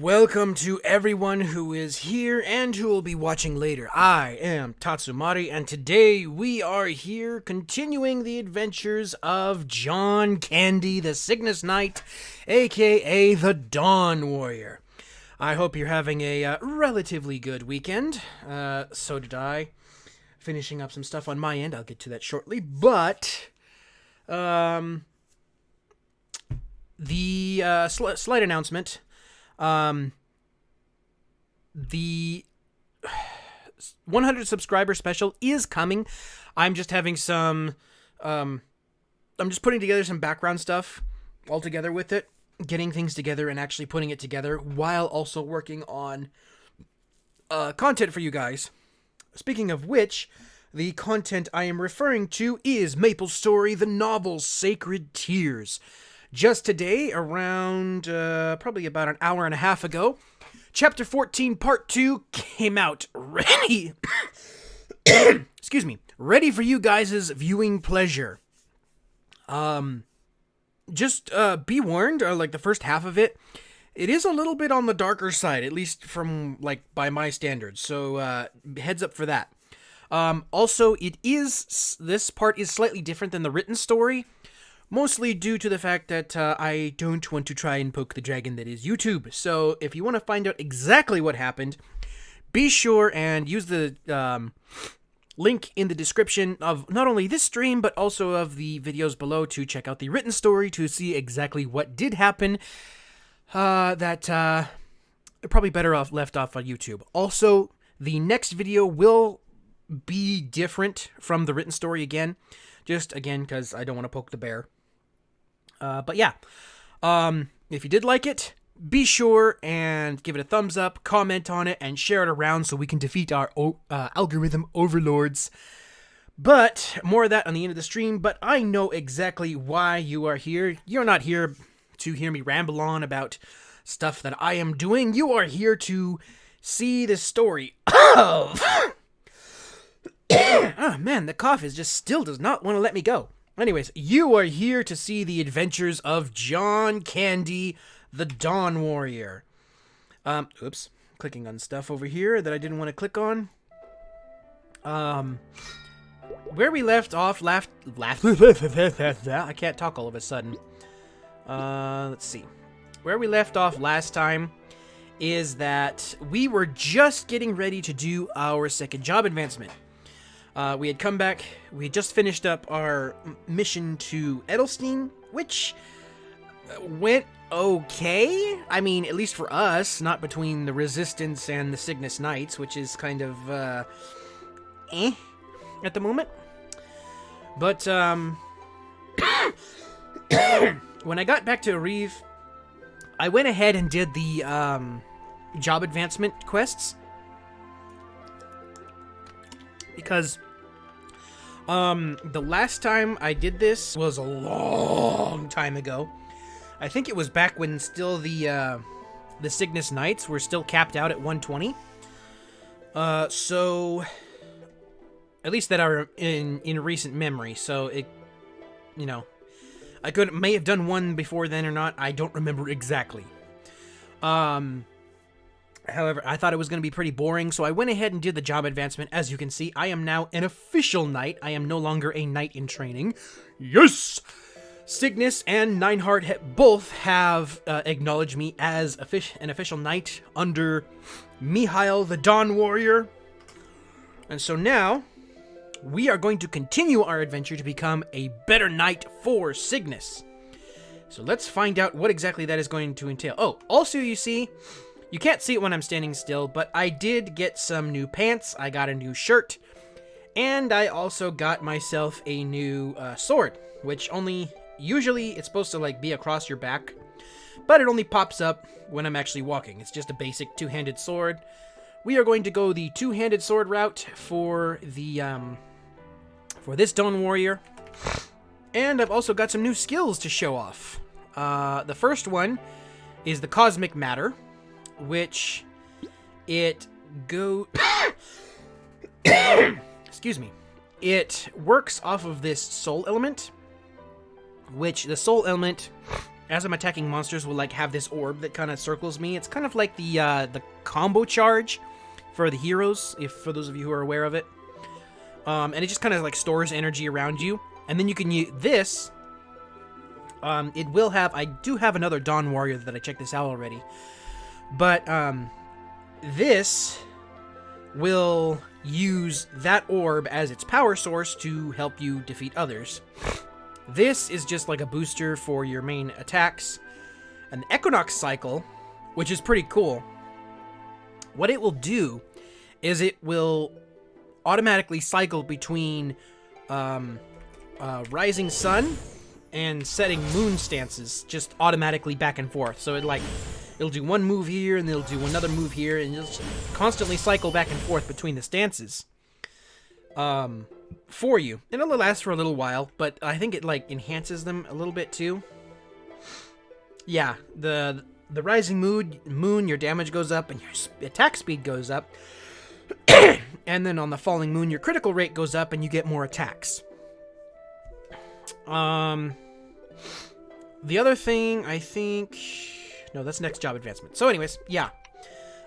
Welcome to everyone who is here and who will be watching later. I am Tatsumari, and today we are here continuing the adventures of John Candie, the Cygnus Knight, aka the Dawn Warrior. I hope you're having a relatively good weekend. So did I. Finishing up some stuff on my end. I'll get to that shortly. But the slight announcement. The 100 subscriber special is coming. I'm just having some, I'm just putting together some background stuff all together with it, getting things together and actually putting it together while also working on, content for you guys. Speaking of which, the content I am referring to is Maplestory, the novel Sacred Tears. Just today, around probably about an hour and a half ago, Chapter 14, Part 2 came out ready. Excuse me. Ready for you guys' viewing pleasure. Just be warned, like the first half of it, it is a little bit on the darker side, at least from, like, by my standards. So, heads up for that. Also, this part is slightly different than the written story. Mostly due to the fact that I don't want to try and poke the dragon that is YouTube. So if you want to find out exactly what happened, be sure and use the link in the description of not only this stream, but also of the videos below to check out the written story to see exactly what did happen. Probably better off left off on YouTube. Also, the next video will be different from the written story again. Just, again, because I don't want to poke the bear. But yeah, if you did like it, be sure and give it a thumbs up, comment on it, and share it around so we can defeat our algorithm overlords. But more of that on the end of the stream, but I know exactly why you are here. You're not here to hear me ramble on about stuff that I am doing. You are here to see the story of... Oh man, the cough still does not want to let me go. Anyways, you are here to see the adventures of John Candie, the Dawn Warrior. Oops, clicking on stuff over here that I didn't want to click on. Where we left off, I can't talk all of a sudden. Let's see. Where we left off last time is that we were just getting ready to do our second job advancement. We had come back, we had just finished up our mission to Edelstein, which went okay. I mean, at least for us, not between the Resistance and the Cygnus Knights, which is kind of, at the moment. But, when I got back to Ariv, I went ahead and did the, job advancement quests. Because The last time I did this was a long time ago. I think it was back when still the Cygnus Knights were still capped out at 120. So at least that are in recent memory. So it, you know, I may have done one before then or not. I don't remember exactly. However, I thought it was going to be pretty boring, so I went ahead and did the job advancement. As you can see, I am now an official knight. I am no longer a knight in training. Yes! Cygnus and Nineheart both have acknowledged me as an official knight under Mihail the Dawn Warrior. And so now, we are going to continue our adventure to become a better knight for Cygnus. So let's find out what exactly that is going to entail. Oh, also you see, you can't see it when I'm standing still, but I did get some new pants, I got a new shirt, and I also got myself a new sword, which usually it's supposed to like be across your back, but it only pops up when I'm actually walking. It's just a basic two-handed sword. We are going to go the two-handed sword route for this Dawn Warrior. And I've also got some new skills to show off. The first one is the Cosmic Matter, which excuse me. It works off of this soul element, which the soul element, as I'm attacking monsters, will like have this orb that kind of circles me. It's kind of like the combo charge for the heroes, for those of you who are aware of it. And it just kind of like stores energy around you. And then you can use this. It will have, I do have another Dawn Warrior that I checked this out already. But this will use that orb as its power source to help you defeat others. This is just like a booster for your main attacks. And the Equinox Cycle, which is pretty cool, what it will do is it will automatically cycle between rising sun and setting moon stances, just automatically back and forth. So it'll do one move here and it'll do another move here, and you'll just constantly cycle back and forth between the stances for you. And it'll last for a little while, but I think it like enhances them a little bit too. Yeah, the rising moon, your damage goes up and your attack speed goes up. And then on the falling moon, your critical rate goes up and you get more attacks. The other thing, I think... No, that's next job advancement. So anyways, yeah.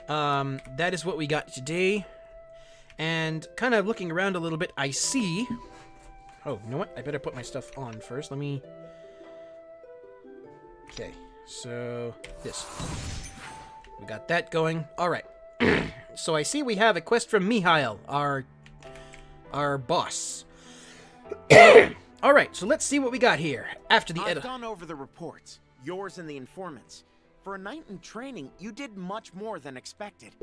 That is what we got today. And kind of looking around a little bit, I see... Oh, you know what? I better put my stuff on first. Let me... Okay, so this. We got that going. All right. So I see we have a quest from Mihail, our boss. All right, so let's see what we got here. After the I've gone over the reports, yours and the informants. For a knight in training, you did much more than expected.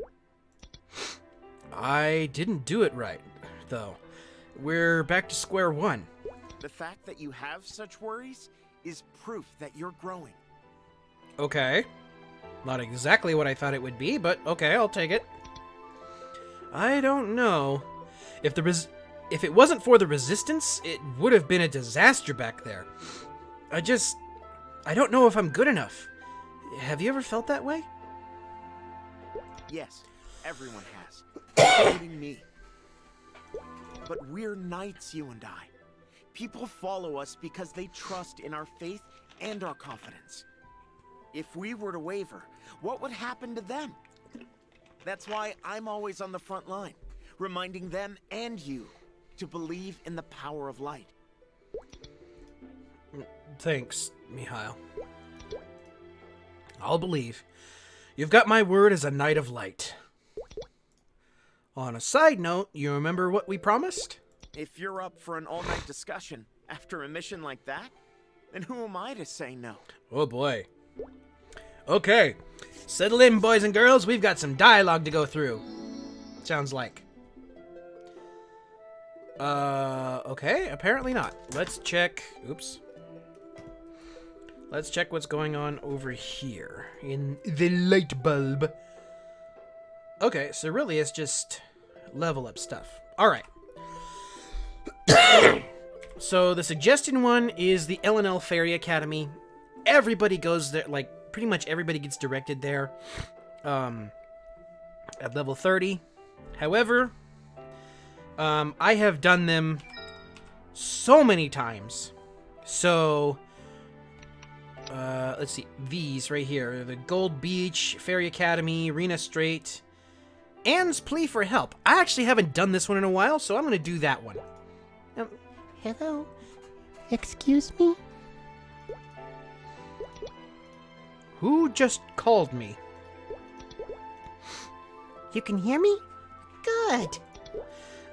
I didn't do it right, though. We're back to square one. The fact that you have such worries is proof that you're growing. Okay. Not exactly what I thought it would be, but okay, I'll take it. I don't know. If it wasn't for the resistance, it would have been a disaster back there. I don't know if I'm good enough. Have you ever felt that way? Yes, everyone has, including me. But we're knights, you and I. People follow us because they trust in our faith and our confidence. If we were to waver, what would happen to them? That's why I'm always on the front line, reminding them and you to believe in the power of light. Thanks, Mihail. I'll believe. You've got my word as a knight of light. On a side note, you remember what we promised? If you're up for an all-night discussion after a mission like that, then who am I to say no? Oh boy. Okay, settle in, boys and girls. We've got some dialogue to go through. Sounds like. Okay, apparently not. Let's check. Oops. Let's check what's going on over here in the light bulb. Okay, so really it's just level up stuff. All right. So the suggested one is the L&L Fairy Academy. Everybody goes there, like, pretty much everybody gets directed there at level 30. However, I have done them so many times. So, let's see, these right here, the Gold Beach, Fairy Academy, Rena Strait, Anne's Plea for Help. I actually haven't done this one in a while, so I'm going to do that one. Hello? Excuse me? Who just called me? You can hear me? Good.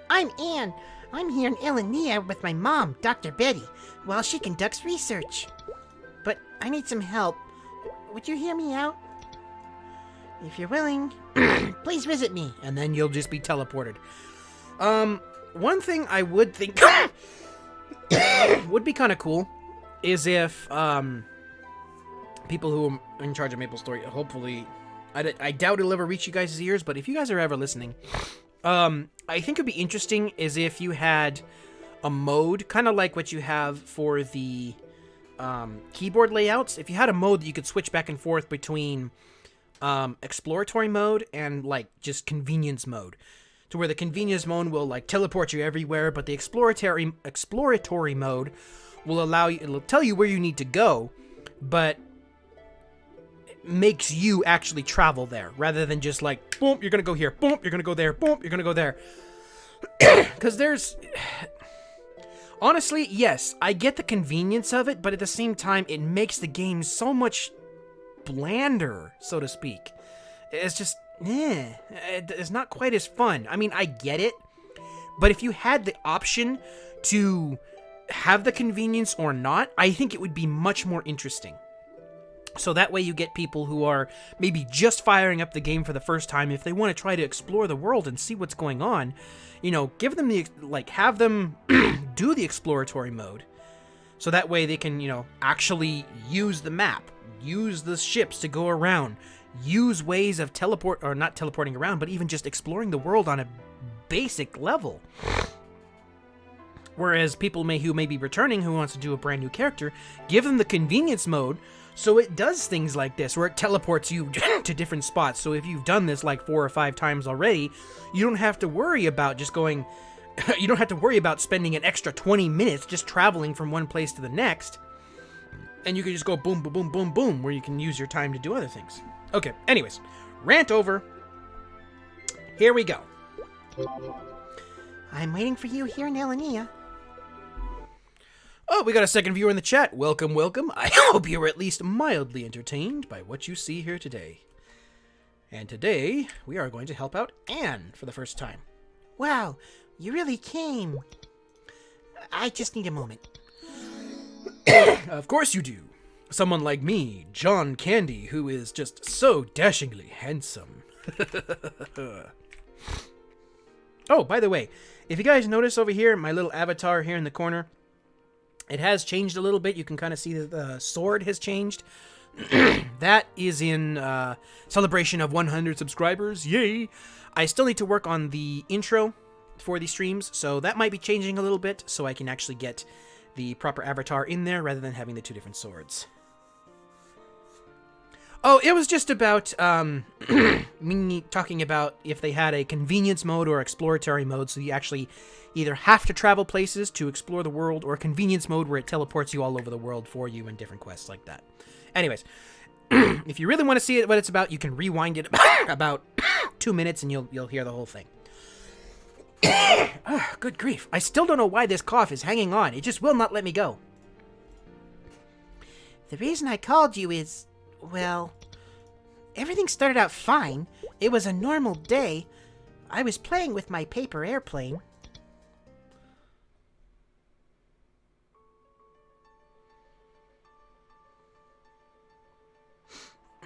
I'm Anne. I'm here in Illinois with my mom, Dr. Betty, while she conducts research. But I need some help. Would you hear me out? If you're willing, please visit me. And then you'll just be teleported. One thing I would think would be kind of cool is if people who are in charge of Maplestory, hopefully, I doubt it'll ever reach you guys' ears, but if you guys are ever listening, I think it'd be interesting is if you had a mode, kind of like what you have for the keyboard layouts. If you had a mode that you could switch back and forth between exploratory mode and like just convenience mode, to where the convenience mode will like teleport you everywhere, but the exploratory mode will allow you, it'll tell you where you need to go, but it makes you actually travel there rather than just like, boom, you're gonna go here, boom, you're gonna go there, boom, you're gonna go there. Because there's, honestly, yes, I get the convenience of it, but at the same time, it makes the game so much blander, so to speak. It's just, it's not quite as fun. I mean, I get it, but if you had the option to have the convenience or not, I think it would be much more interesting. So that way you get people who are maybe just firing up the game for the first time, if they want to try to explore the world and see what's going on, you know, give them the, like, have them do the exploratory mode. So that way they can, you know, actually use the map, use the ships to go around, use ways of not teleporting around, but even just exploring the world on a basic level. Whereas people who may be returning, who wants to do a brand new character, give them the convenience mode, so it does things like this, where it teleports you to different spots. So if you've done this like 4 or 5 times already, you don't have to worry about just going, you don't have to worry about spending an extra 20 minutes just traveling from one place to the next. And you can just go boom, boom, boom, boom, boom, where you can use your time to do other things. Okay, anyways, rant over. Here we go. I'm waiting for you here in Illinois. Oh, we got a second viewer in the chat. Welcome, welcome. I hope you were at least mildly entertained by what you see here today. And today, we are going to help out Anne for the first time. Wow, you really came. I just need a moment. Of course you do. Someone like me, John Candie, who is just so dashingly handsome. Oh, by the way, if you guys notice over here, my little avatar here in the corner, it has changed a little bit. You can kind of see that the sword has changed. That is in celebration of 100 subscribers. Yay! I still need to work on the intro for these streams, so that might be changing a little bit, so I can actually get the proper avatar in there rather than having the 2 different swords. Oh, it was just about me talking about if they had a convenience mode or exploratory mode, so you actually either have to travel places to explore the world, or a convenience mode where it teleports you all over the world for you in different quests like that. Anyways, if you really want to see what it's about, you can rewind it about 2 minutes and you'll hear the whole thing. Oh, good grief. I still don't know why this cough is hanging on. It just will not let me go. The reason I called you is, well, everything started out fine. It was a normal day. I was playing with my paper airplane.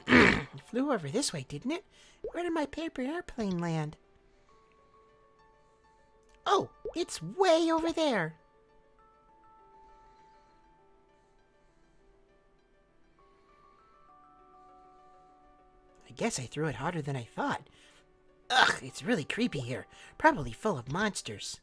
It flew over this way, didn't it? Where did my paper airplane land? Oh, it's way over there. I guess I threw it harder than I thought. Ugh, it's really creepy here. Probably full of monsters.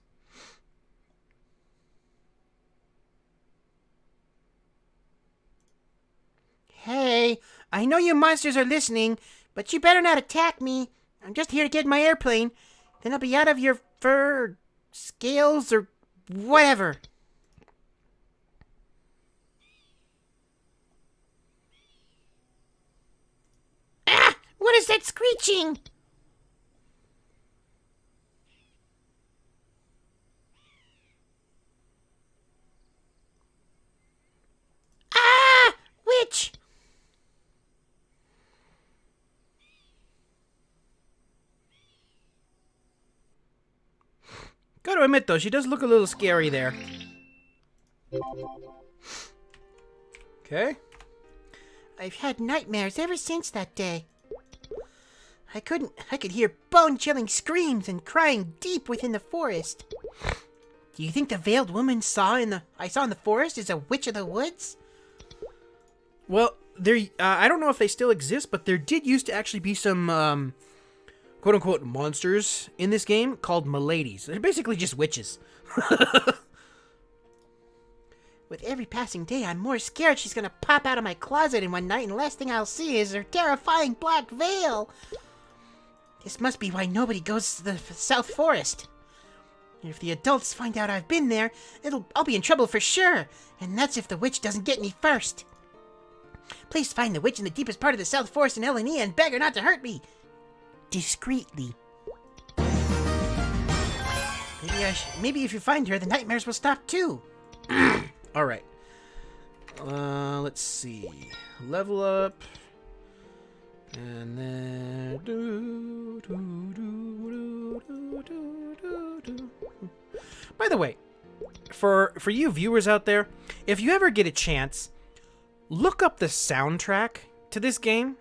I know you monsters are listening, but you better not attack me. I'm just here to get my airplane. Then I'll be out of your fur, or scales, or whatever. Ah! What is that screeching? Ah! Witch! Gotta admit, though, she does look a little scary there. Okay. I've had nightmares ever since that day. I could hear bone-chilling screams and crying deep within the forest. Do you think the veiled woman I saw in the forest is a witch of the woods? Well, I don't know if they still exist, but there did used to actually be some, quote-unquote monsters in this game called Miladies. They're basically just witches. With every passing day, I'm more scared she's gonna pop out of my closet in one night, and the last thing I'll see is her terrifying black veil. This must be why nobody goes to the South Forest. If the adults find out I've been there, I'll be in trouble for sure, and that's if the witch doesn't get me first. Please find the witch in the deepest part of the South Forest in Edelstein and beg her not to hurt me. Discreetly. Maybe if you find her, the nightmares will stop too. All right. Let's see. Level up. And then... By the way, for you viewers out there, if you ever get a chance, look up the soundtrack to this game.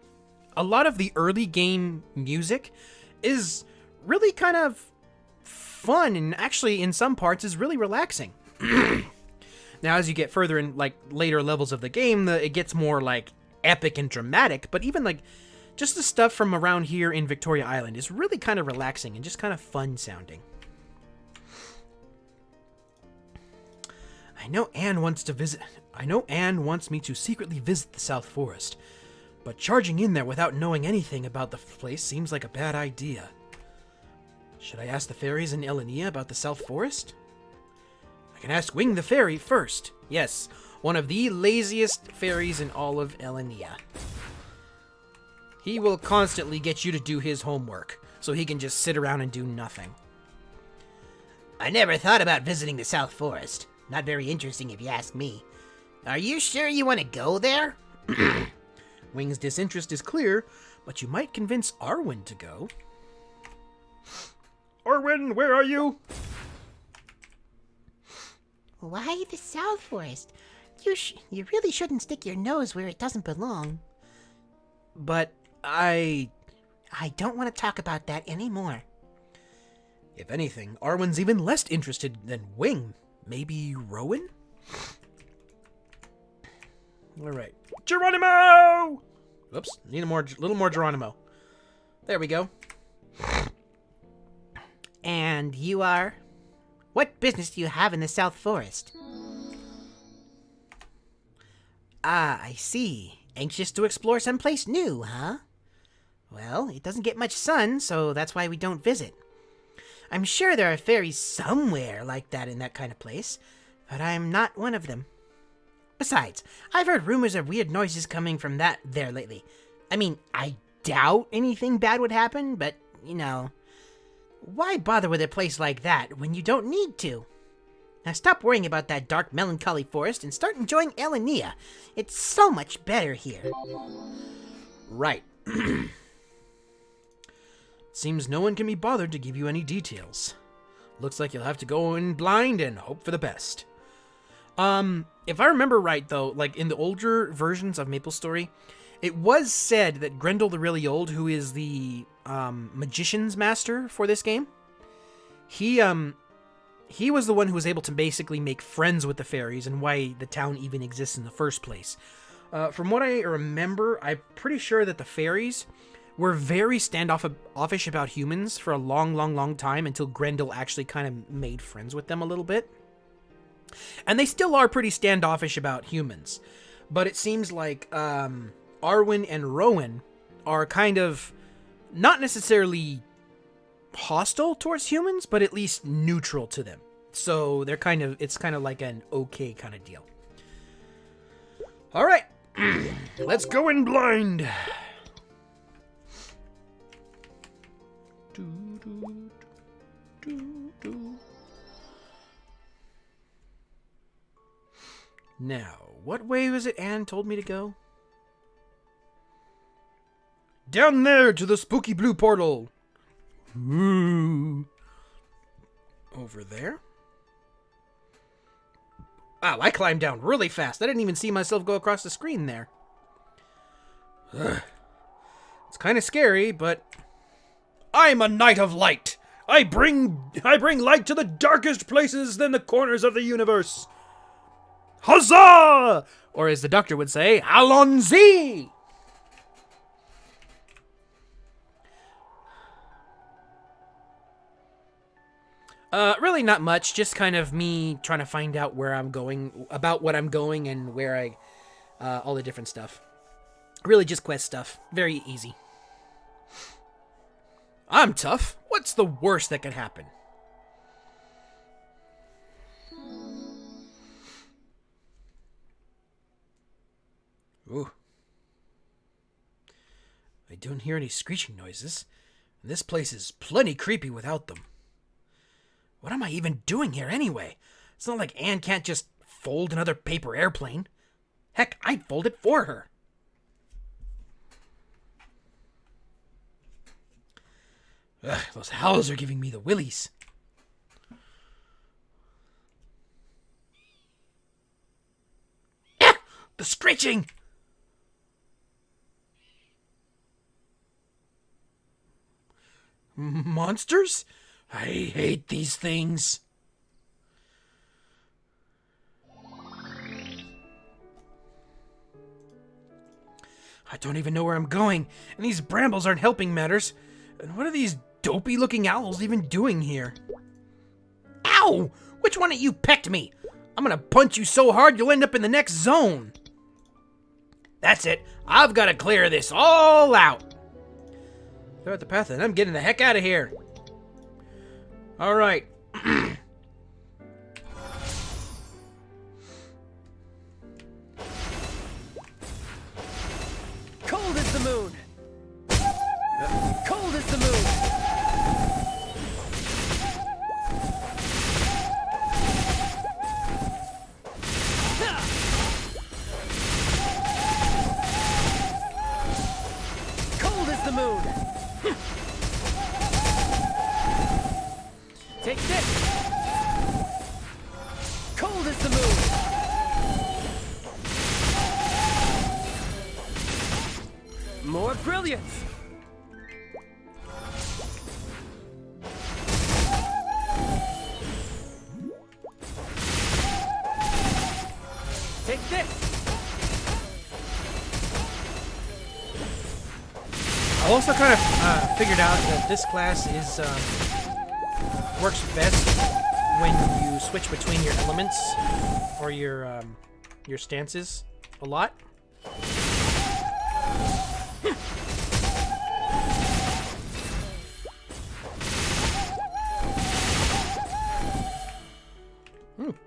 A lot of the early game music is really kind of fun, and actually in some parts is really relaxing. Now, as you get further in, like, later levels of the game, it gets more, like, epic and dramatic, but even, like, just the stuff from around here in Victoria Island is really kind of relaxing and just kind of fun sounding. I know Anne wants me to secretly visit the South Forest, but charging in there without knowing anything about the place seems like a bad idea. Should I ask the fairies in Edelstein about the South Forest? I can ask Wing the Fairy first. Yes, one of the laziest fairies in all of Edelstein. He will constantly get you to do his homework, so he can just sit around and do nothing. I never thought about visiting the South Forest. Not very interesting if you ask me. Are you sure you want to go there? Wing's disinterest is clear, but you might convince Arwen to go. Arwen, where are you? Why the South Forest? You really shouldn't stick your nose where it doesn't belong. But I don't want to talk about that anymore. If anything, Arwen's even less interested than Wing. Maybe Rowan? Alright. Geronimo! Oops, need a little more Geronimo. There we go. And you are? What business do you have in the South Forest? Ah, I see. Anxious to explore someplace new, huh? Well, it doesn't get much sun, so that's why we don't visit. I'm sure there are fairies somewhere like that in that kind of place, but I'm not one of them. Besides, I've heard rumors of weird noises coming from that there lately. I mean, I doubt anything bad would happen, but, you know, why bother with a place like that when you don't need to? Now stop worrying about that dark, melancholy forest and start enjoying Edelstein. It's so much better here. Right. Seems no one can be bothered to give you any details. Looks like you'll have to go in blind and hope for the best. If I remember right, though, like in the older versions of Maplestory, it was said that Grendel the Really Old, who is the magician's master for this game, he was the one who was able to basically make friends with the fairies and why the town even exists in the first place. From what I remember, I'm pretty sure that the fairies were very standoffish about humans for a long time until Grendel actually kind of made friends with them a little bit. And they still are pretty standoffish about humans. But it seems like Arwen and Rowan are kind of not necessarily hostile towards humans, but at least neutral to them. So it's kind of like an okay kind of deal. All right, let's go in blind. Now, what way was it Anne told me to go? Down there to the spooky blue portal. Ooh. Over there? Wow, I climbed down really fast. I didn't even see myself go across the screen there. Ugh. It's kind of scary, but I'm a knight of light. I bring light to the darkest places than the corners of the universe. Huzzah! Or as the doctor would say, Allons-y! Really not much, just kind of me trying to find out where I'm going, about what I'm going, and where all the different stuff. Really just quest stuff. Very easy. I'm tough. What's the worst that could happen? Ooh. I don't hear any screeching noises. This place is plenty creepy without them. What am I even doing here anyway? It's not like Anne can't just fold another paper airplane. Heck, I'd fold it for her. Ugh, those howls are giving me the willies. Ah, the screeching! Monsters? I hate these things. I don't even know where I'm going, and these brambles aren't helping matters. And what are these dopey-looking owls even doing here? Ow! Which one of you pecked me? I'm gonna punch you so hard you'll end up in the next zone. That's it. I've got to clear this all out. Clear out the path, and I'm getting the heck out of here. All right. Cold as the moon. Cold as the moon. Cold as the moon. Take this! Cold as the moon! More brilliance! Take this! I also kind of figured out that this class is works best when you switch between your elements or your stances a lot.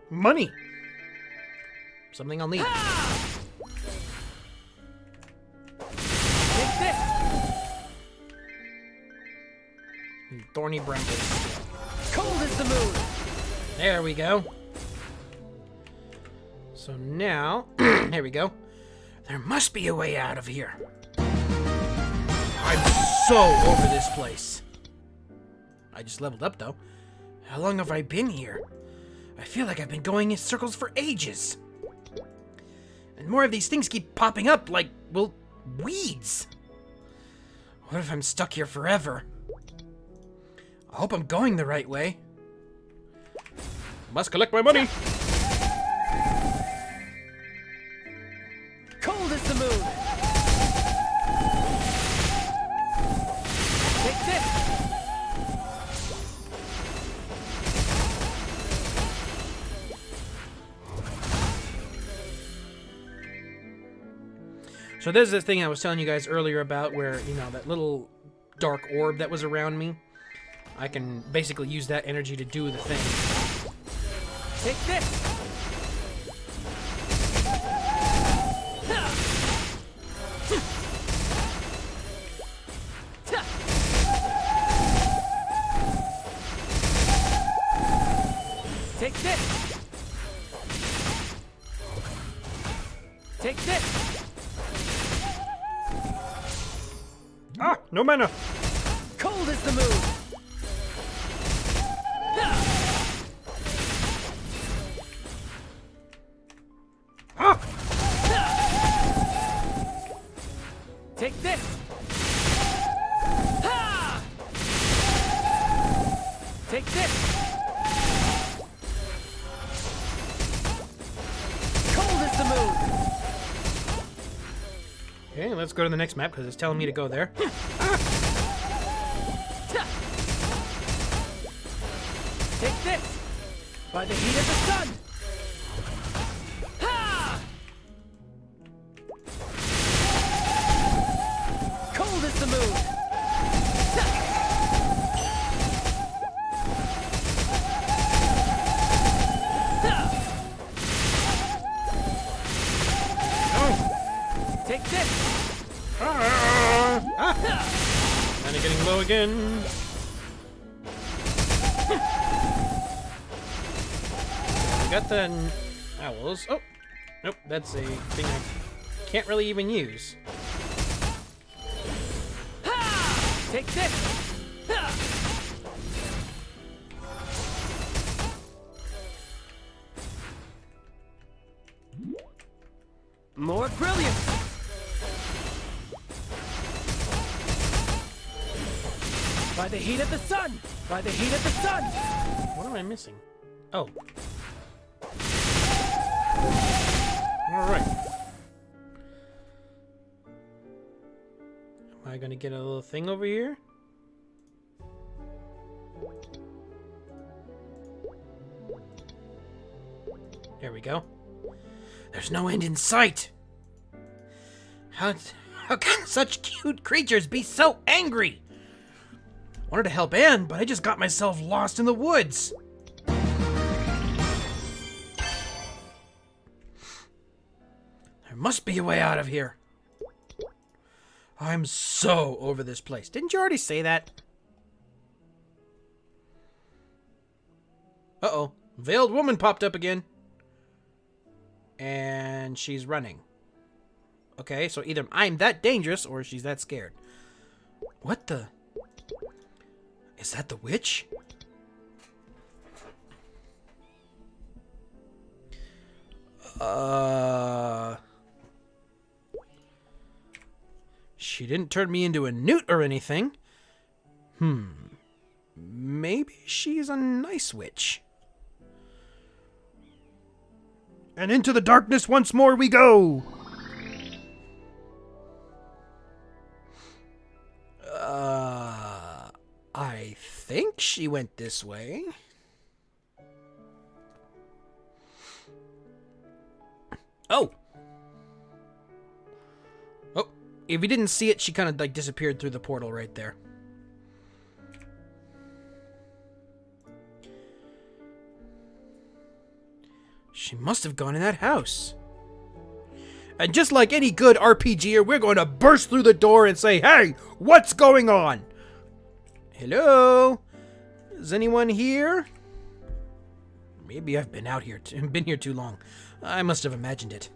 Money. Something I'll need. Take this! Thorny brambles. Cold as the moon! There we go. So now, there we go. There must be a way out of here. I'm so over this place. I just leveled up though. How long have I been here? I feel like I've been going in circles for ages. And more of these things keep popping up like, well, weeds. What if I'm stuck here forever? I hope I'm going the right way. Must collect my money. Cold as the moon! Take this! So there's this thing I was telling you guys earlier about where, you know, that little dark orb that was around me. I can basically use that energy to do the thing. Take this! Take this! Take this! Ah! No mana! Cold is the moon! Ah! Take this! Ha! Take this! Cold is the moon! Okay, let's go to the next map because it's telling me to go there. Take this! By the heat of the sun! Ha! Cold is the moon! Take this! Kinda getting low again. I got the owls. Oh, nope, that's a thing I can't really even use. Take this! More brilliance! By the heat of the sun! By the heat of the sun! What am I missing? Oh. Alright. Am I gonna get a little thing over here? There we go. There's no end in sight! How can such cute creatures be so angry? I wanted to help Anne, but I just got myself lost in the woods. There must be a way out of here. I'm so over this place. Didn't you already say that? Uh-oh. Veiled woman popped up again. And she's running. Okay, so either I'm that dangerous or she's that scared. What the... Is that the witch? She didn't turn me into a newt or anything. Maybe she's a nice witch. And into the darkness once more we go! I think she went this way. Oh! Oh, if you didn't see it, she kind of like disappeared through the portal right there. She must have gone in that house. And just like any good RPGer, we're going to burst through the door and say, "Hey, what's going on? Hello? Is anyone here?" Maybe I've been here too long. I must have imagined it.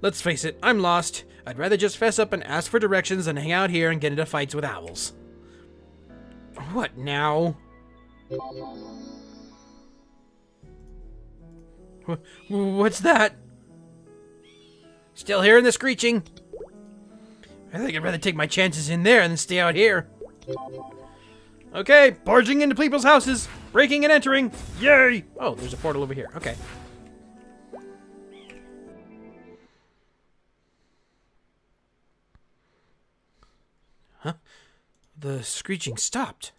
Let's face it, I'm lost. I'd rather just fess up and ask for directions than hang out here and get into fights with owls. What now? What's that? Still hearing the screeching. I think I'd rather take my chances in there than stay out here. Okay, barging into people's houses, breaking and entering. Yay! Oh, there's a portal over here. Okay. Huh? The screeching stopped.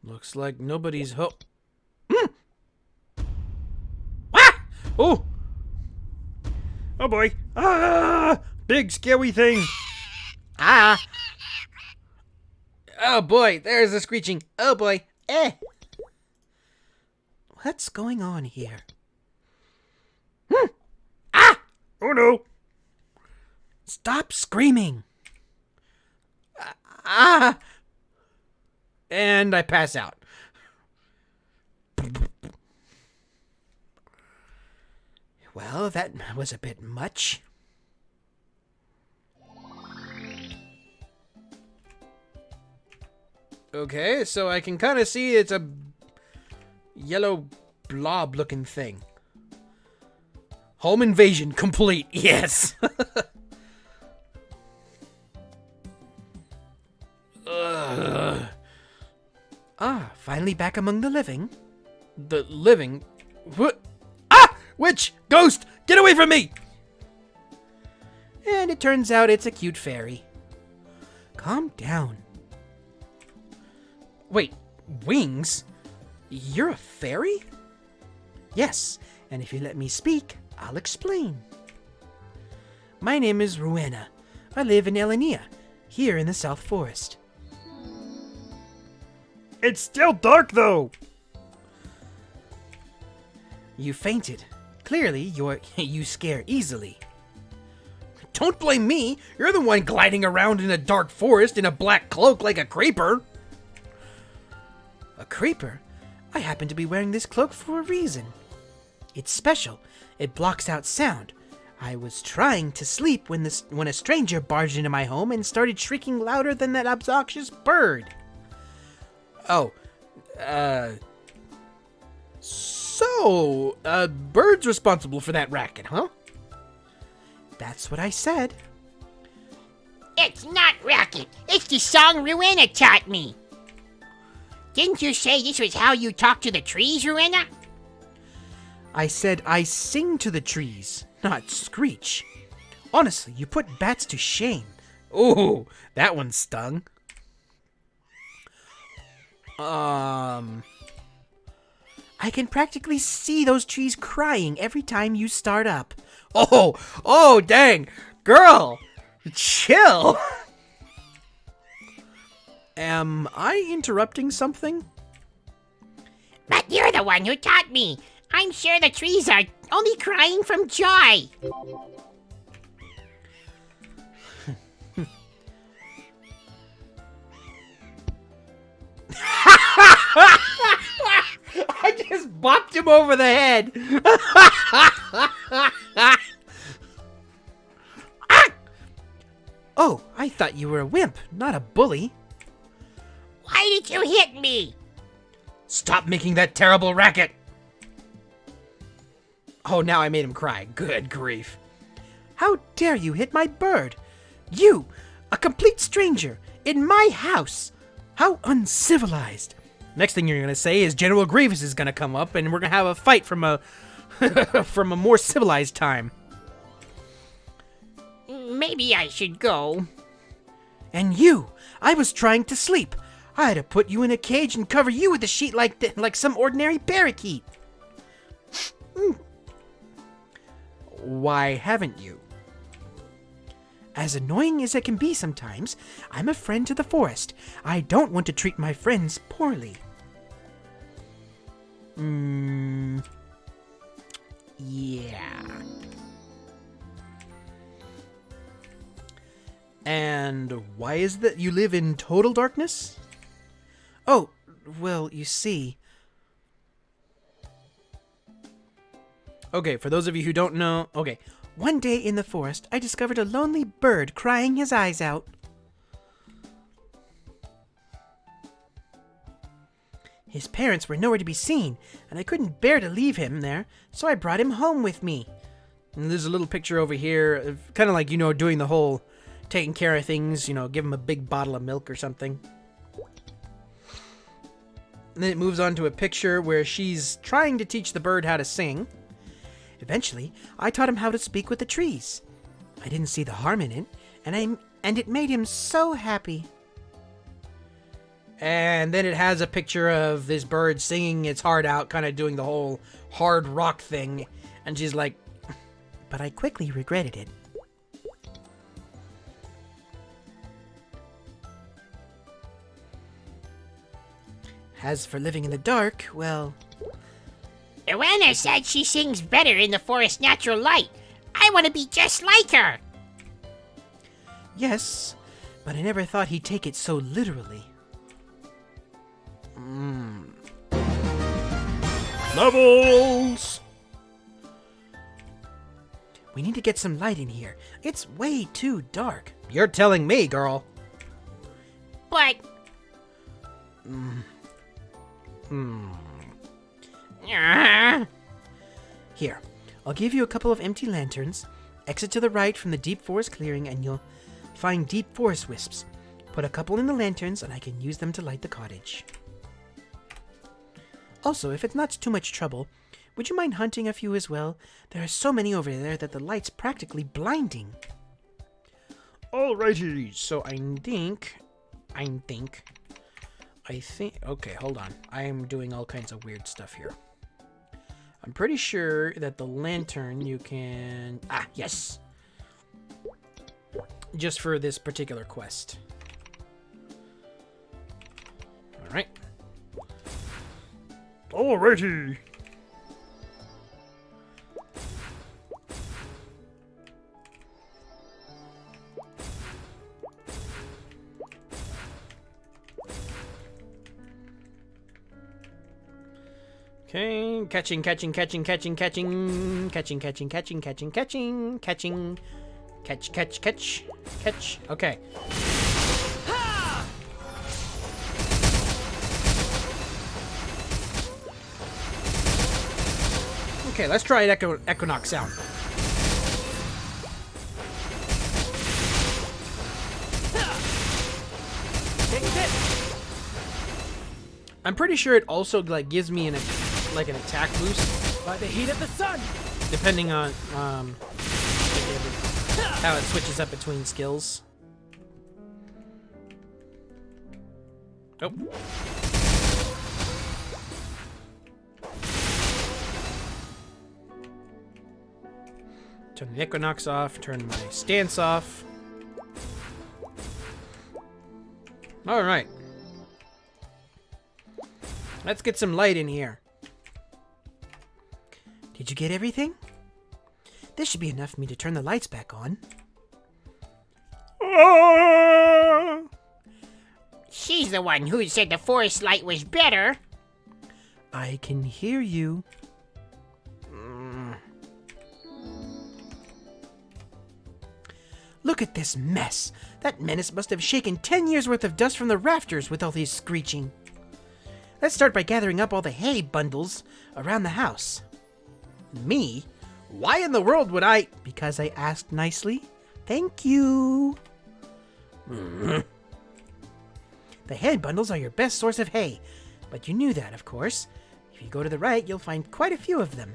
Looks like nobody's Oh! Oh boy! Ah! Big scary thing! Ah! Oh boy, there's the screeching. Oh boy. Eh! What's going on here? Oh no! Stop screaming! Ah! And I pass out. Well, that was a bit much. Okay, so I can kind of see it's a yellow blob looking thing. Home invasion complete. Yes. Finally back among the living. The living. What? Ah! Witch! Ghost! Get away from me! And it turns out it's a cute fairy. Calm down. Wait, wings? You're a fairy? Yes, and if you let me speak, I'll explain. My name is Rowena. I live in Elenia, here in the South Forest. It's still dark though. You fainted. Clearly, you scare easily. Don't blame me. You're the one gliding around in a dark forest in a black cloak like a creeper. A creeper? I happen to be wearing this cloak for a reason. It's special. It blocks out sound. I was trying to sleep when a stranger barged into my home and started shrieking louder than that obnoxious bird. Oh, so, bird's responsible for that racket, huh? That's what I said. It's not racket. It's the song Rowena taught me. Didn't you say this was how you talk to the trees, Rowena? I said I sing to the trees, not screech. Honestly, you put bats to shame. Ooh, that one stung. I can practically see those trees crying every time you start up. Oh, dang. Girl, chill. Am I interrupting something? But you're the one who taught me. I'm sure the trees are only crying from joy. I just bopped him over the head. Oh, I thought you were a wimp, not a bully. Why did you hit me? Stop making that terrible racket. Oh, now I made him cry. Good grief. How dare you hit my bird? You, a complete stranger, in my house. How uncivilized. Next thing you're going to say is General Grievous is going to come up and we're going to have a fight from a from a more civilized time. Maybe I should go. And you, I was trying to sleep. I had to put you in a cage and cover you with a sheet like some ordinary parakeet. Why haven't you? As annoying as it can be sometimes, I'm a friend to the forest. I don't want to treat my friends poorly. Yeah. And why is that you live in total darkness? Oh, well, you see. Okay, for those of you who don't know, okay. One day in the forest, I discovered a lonely bird crying his eyes out. His parents were nowhere to be seen, and I couldn't bear to leave him there, so I brought him home with me. And there's a little picture over here, kind of like, doing the whole taking care of things, give him a big bottle of milk or something. And then it moves on to a picture where she's trying to teach the bird how to sing. Eventually, I taught him how to speak with the trees. I didn't see the harm in it, and it made him so happy. And then it has a picture of this bird singing its heart out, kind of doing the whole hard rock thing. And she's like, But I quickly regretted it. As for living in the dark, well, Joanna said she sings better in the forest natural light. I want to be just like her. yes, but I never thought he'd take it so literally. levels! We need to get some light in here. It's way too dark. You're telling me, girl. But... Here, I'll give you a couple of empty lanterns. Exit to the right from the deep forest clearing and you'll find deep forest wisps. Put a couple in the lanterns and I can use them to light the cottage. Also, if it's not too much trouble, would you mind hunting a few as well? There are so many over there that the light's practically blinding. Alrighty, so I think... Okay, hold on. I am doing all kinds of weird stuff here. I'm pretty sure that the lantern you can... Ah, yes! Just for this particular quest. Alright. Alrighty! Okay, catching. Catch. Okay. Okay, let's try Equinox out. Take this. I'm pretty sure it also like gives me an attack boost, By the heat of the sun. depending on how it switches up between skills. Oh. Turn the Equinox off, turn my stance off. Alright. Let's get some light in here. Did you get everything? This should be enough for me to turn the lights back on. She's the one who said the forest light was better. I can hear you. Look at this mess. That menace must have shaken 10 years worth of dust from the rafters with all these screeching. Let's start by gathering up all the hay bundles around the house. Me? Why in the world would I? Because I asked nicely. Thank you. The hay bundles are your best source of hay, but you knew that, of course. If you go to the right, you'll find quite a few of them.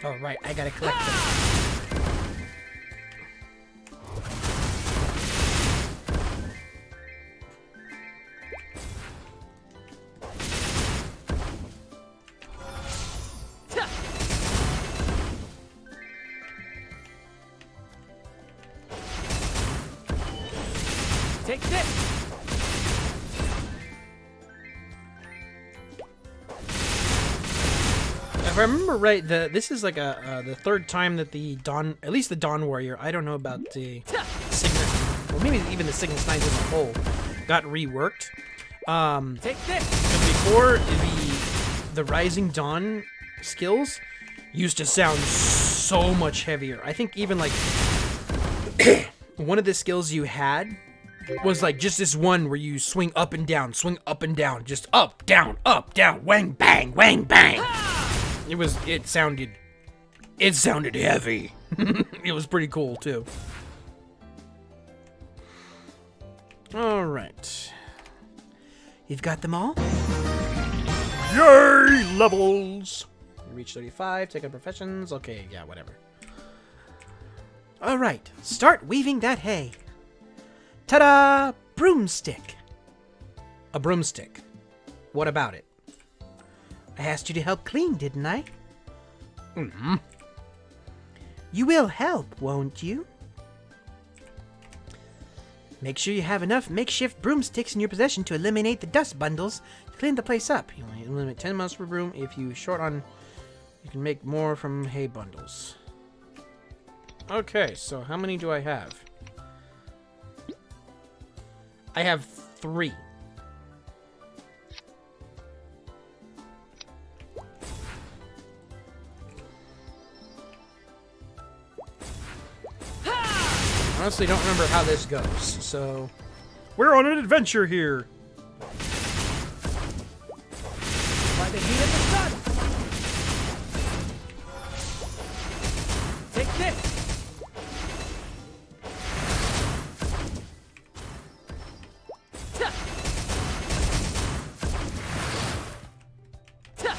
Oh, right, I gotta collect them. Take this. If I remember right, this is like the third time that the Dawn, at least the Dawn Warrior, I don't know about the Cygnus, or maybe even the Cygnus Knights as a whole, got reworked. Take this. Before, the Rising Dawn skills used to sound so much heavier. I think even like one of the skills you had was like just this one where you swing up and down, just up, down, wang, bang, wang, bang. It sounded heavy. It was pretty cool, too. All right. You've got them all? Yay, levels! You reach 35, take up professions. Okay, yeah, whatever. All right, start weaving that hay. Ta-da! Broomstick. A broomstick. What about it? I asked you to help clean, didn't I? Mm-hmm. You will help, won't you? Make sure you have enough makeshift broomsticks in your possession to eliminate the dust bundles to clean the place up. You only limit 10 miles per broom. If you short on, you can make more from hay bundles. Okay, so how many do I have? I have 3. Honestly, don't remember how this goes, so... We're on an adventure here! By the heat of the sun! Take this! Ta! Ta!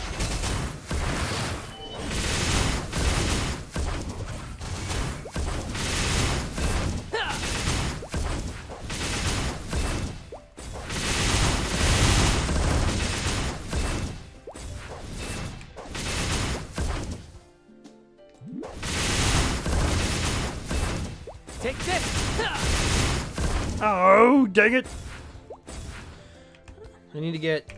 Take this! Oh, dang it! I need to get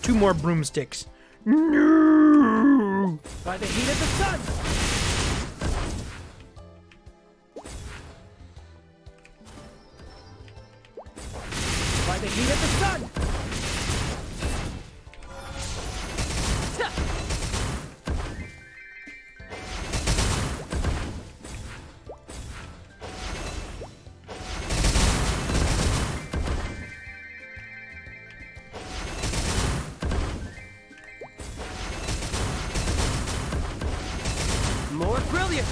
2 more broomsticks. No! By the heat of the sun! By the heat of the sun! Ta! More brilliance!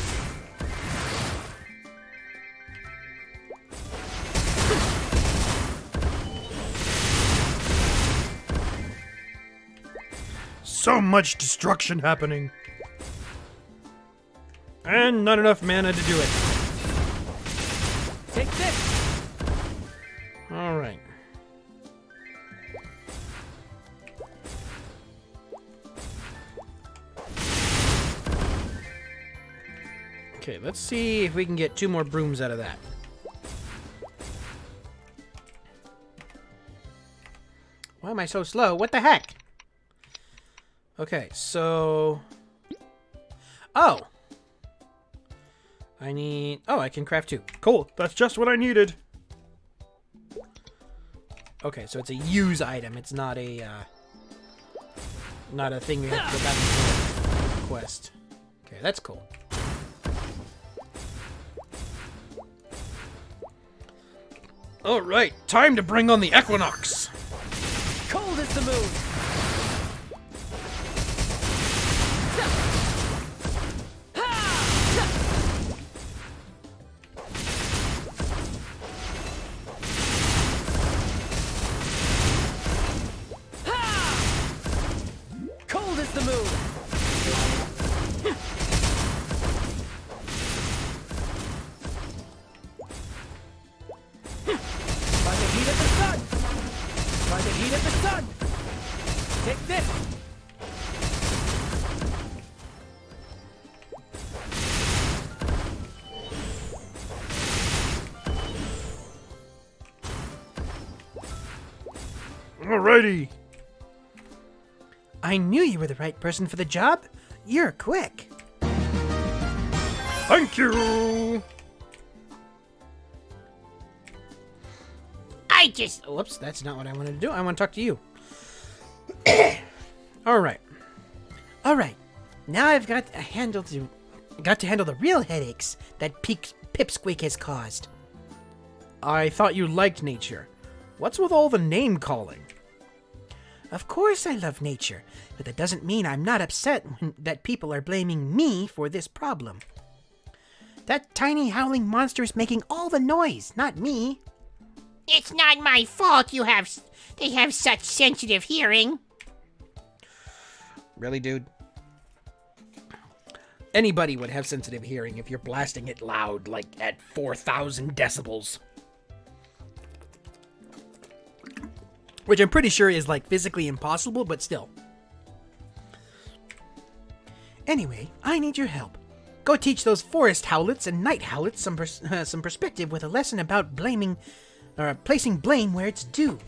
So much destruction happening. And not enough mana to do it. Take this! Alright. Okay, let's see if we can get 2 more brooms out of that. Why am I so slow? What the heck? Okay, so... Oh! I need... Oh, I can craft 2. Cool, that's just what I needed. Okay, so it's a use item. It's not a, not a thing you have to go back and forth quest. Okay, that's cool. Alright, time to bring on the equinox! Cold is the moon! Cold is the moon! By the heat of the sun! By the heat of the sun! Take this! Alrighty! I knew you were the right person for the job. You're quick. Thank you! I just... Whoops, that's not what I wanted to do. I want to talk to you. Alright. All right, now I've got to handle the real headaches that Pipsqueak has caused. I thought you liked nature. What's with all the name calling? Of course I love nature, but that doesn't mean I'm not upset that people are blaming me for this problem. That tiny howling monster is making all the noise, not me. It's not my fault they have such sensitive hearing. Really, dude? Anybody would have sensitive hearing if you're blasting it loud, like at 4,000 decibels. Which I'm pretty sure is like physically impossible, but still. Anyway, I need your help. Go teach those forest howlets and night howlets some perspective with a lesson about placing blame where it's due.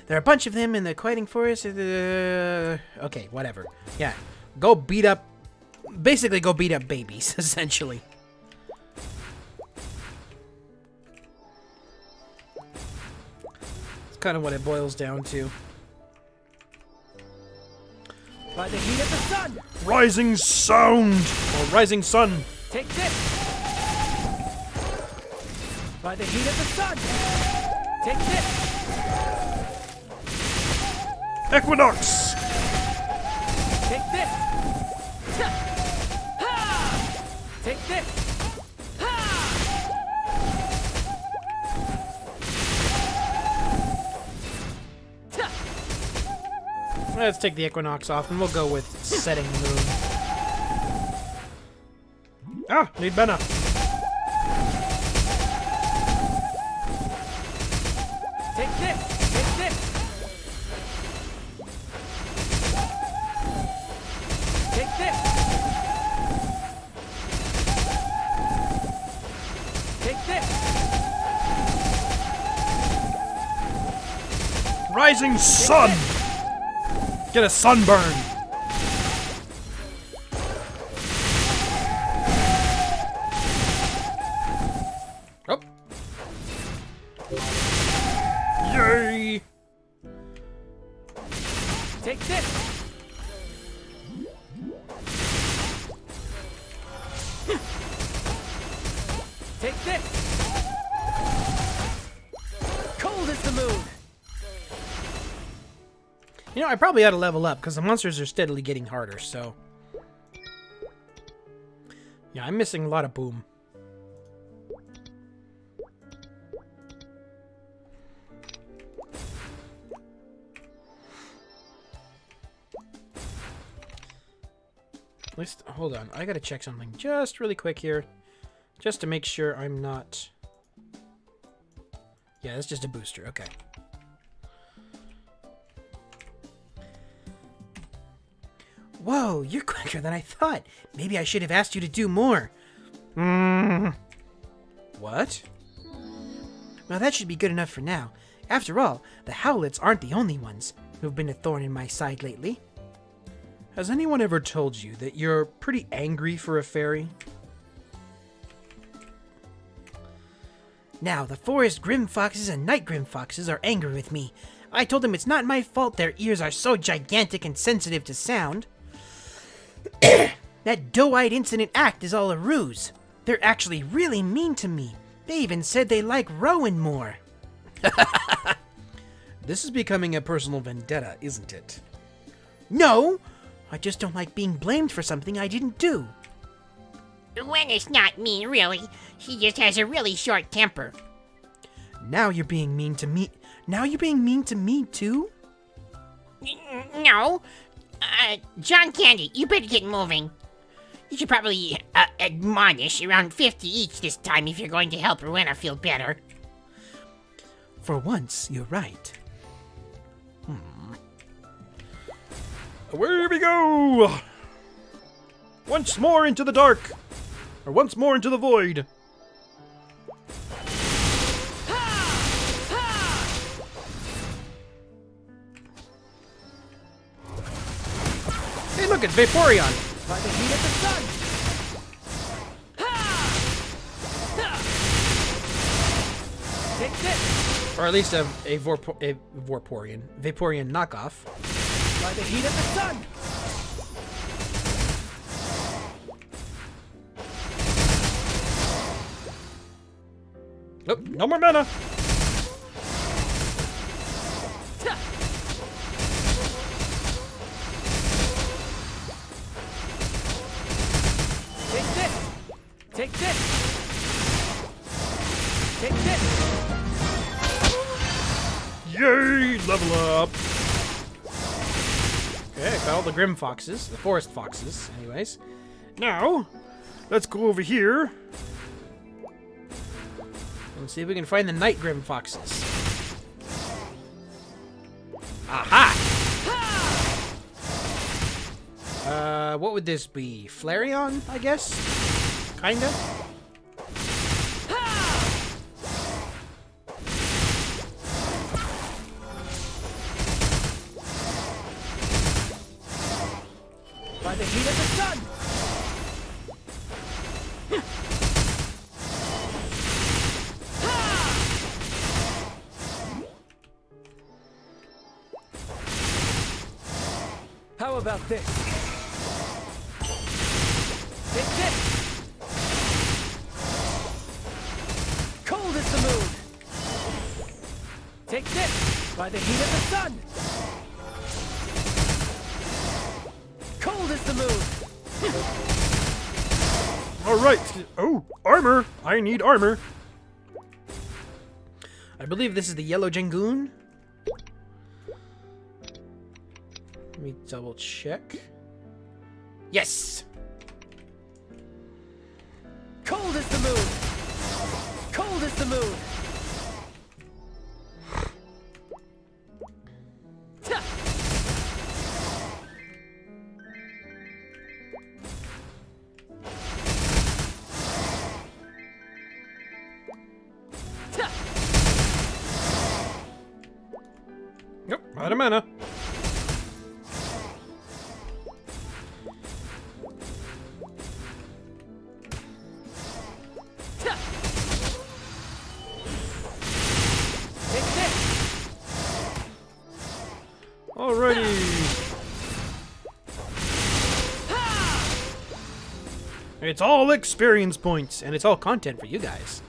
There are a bunch of them in the quieting forest. Okay, whatever. Yeah, go beat up babies, essentially. It's kind of what it boils down to. By the heat of the sun! Rising sound! Or rising sun. Take this! By the heat of the sun! Take this! Equinox! Take this! Ha! Take this! Ha! Let's take the equinox off and we'll go with setting moon. Ah, need mana. Take this! Take this! Take this! Take this! Rising sun! Get a sunburn! Oh. Yay! Take this! Take this! Cold as the moon! You know, I probably ought to level up, because the monsters are steadily getting harder, so... Yeah, I'm missing a lot of boom. At least, hold on, I gotta check something just really quick here. Just to make sure I'm not... Yeah, that's just a booster, okay. Whoa, you're quicker than I thought. Maybe I should have asked you to do more. What? Well, that should be good enough for now. After all, the Howlets aren't the only ones who've been a thorn in my side lately. Has anyone ever told you that you're pretty angry for a fairy? Now, the Forest Grim Foxes and Night Grim Foxes are angry with me. I told them it's not my fault their ears are so gigantic and sensitive to sound. That doe-eyed incident act is all a ruse. They're actually really mean to me. They even said they like Rowan more. This is becoming a personal vendetta, isn't it? No! I just don't like being blamed for something I didn't do. When it's not mean, really. He just has a really short temper. Now you're being mean to me. Now you're being mean to me, too? No. John Candie, you better get moving. You should probably admonish around 50 each this time if you're going to help Rowena feel better. For once, you're right. Away we go! Once more into the dark! Or once more into the void! Hey, look, it's Vaporeon! By the heat of the sun! Take this! Or at least a Vaporeon knockoff. By the heat of the sun! Nope, no more mana! Take this! Take Yay! Level up! Okay, I got all the Grim Foxes. The Forest Foxes, anyways. Now, let's go over here. And see if we can find the Night Grim Foxes. Aha! What would this be? Flareon, I guess? Kinda? By the heat of the sun! How about this? Take this! Cold as the moon! Take this! By the heat of the sun! Cold as the moon! Alright. Oh, armor! I need armor. I believe this is the Yellow Jangoon. Let me double check. Yes! Cold as the moon! Cold as the moon! Ta! Ta! Yep, out of mana. Ta! Take this! Alrighty. It's all experience points, and it's all content for you guys.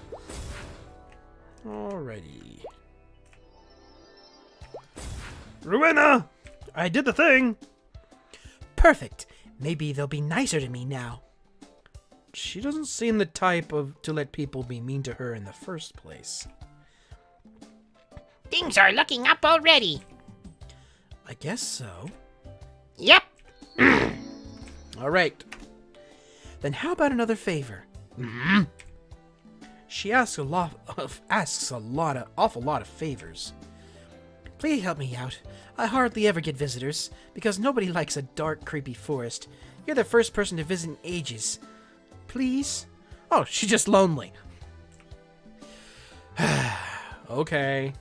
Alrighty. Rowena! I did the thing! Perfect. Maybe they'll be nicer to me now. She doesn't seem the type to let people be mean to her in the first place. Things are looking up already. I guess so. Yep. Alright. Then how about another favor? She asks an awful lot of favors. Please help me out. I hardly ever get visitors, because nobody likes a dark, creepy forest. You're the first person to visit in ages. Please? Oh, she's just lonely. Okay.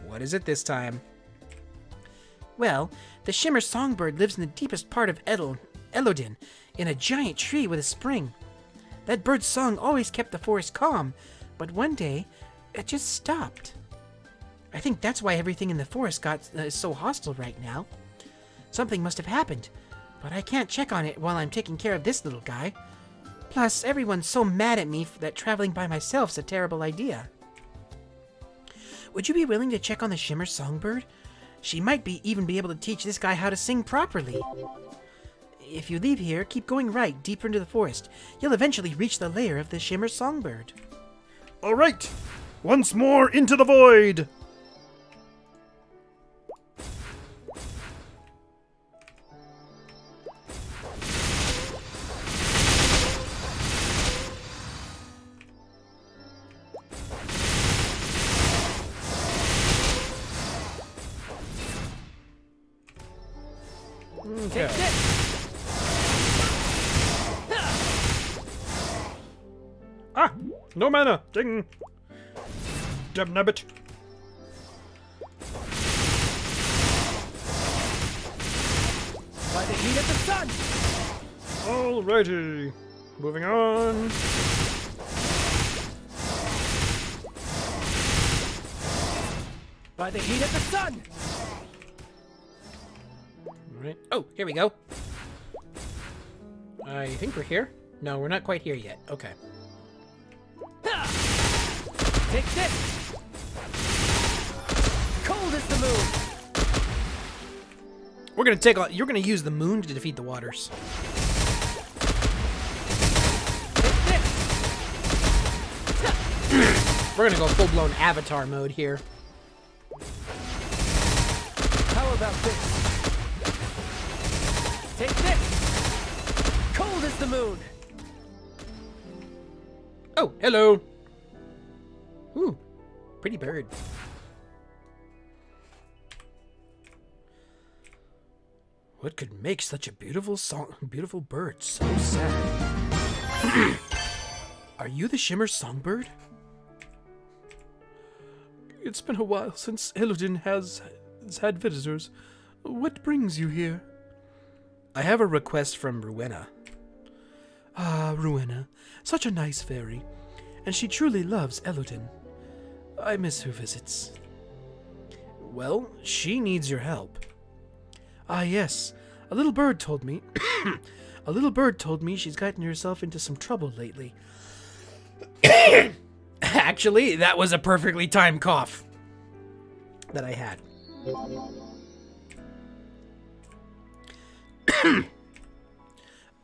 What is it this time? Well, the Shimmer Songbird lives in the deepest part of Elodin, in a giant tree with a spring. That bird's song always kept the forest calm, but one day, it just stopped. I think that's why everything in the forest is so hostile right now. Something must have happened, but I can't check on it while I'm taking care of this little guy. Plus, everyone's so mad at me that traveling by myself's a terrible idea. Would you be willing to check on the Shimmer Songbird? She might even be able to teach this guy how to sing properly. If you leave here, keep going right, deeper into the forest. You'll eventually reach the lair of the Shimmer Songbird. Alright! Once more into the void! Take this! Ah! No mana! Ding! Debnabbit! By the heat of the sun! Alrighty. Moving on. By the heat of the sun! Alright. Oh, here we go. I think we're here. No, we're not quite here yet. Okay. Take this! Cold as the moon! We're gonna take you're gonna use the moon to defeat the waters. Take this! We're gonna go full-blown Avatar mode here. without this. Take this! Cold as the moon! Oh, hello. Ooh, pretty bird. What could make such a beautiful bird so sad? Are you the Shimmer Songbird? It's been a while since Illidan has had visitors. What brings you here? I have a request from Rowena. Ah, Rowena, such a nice fairy, and she truly loves Illidan. I miss her visits. Well, she needs your help. Ah, yes. A little bird told me... a little bird told me she's gotten herself into some trouble lately. Actually, that was a perfectly timed cough that I had.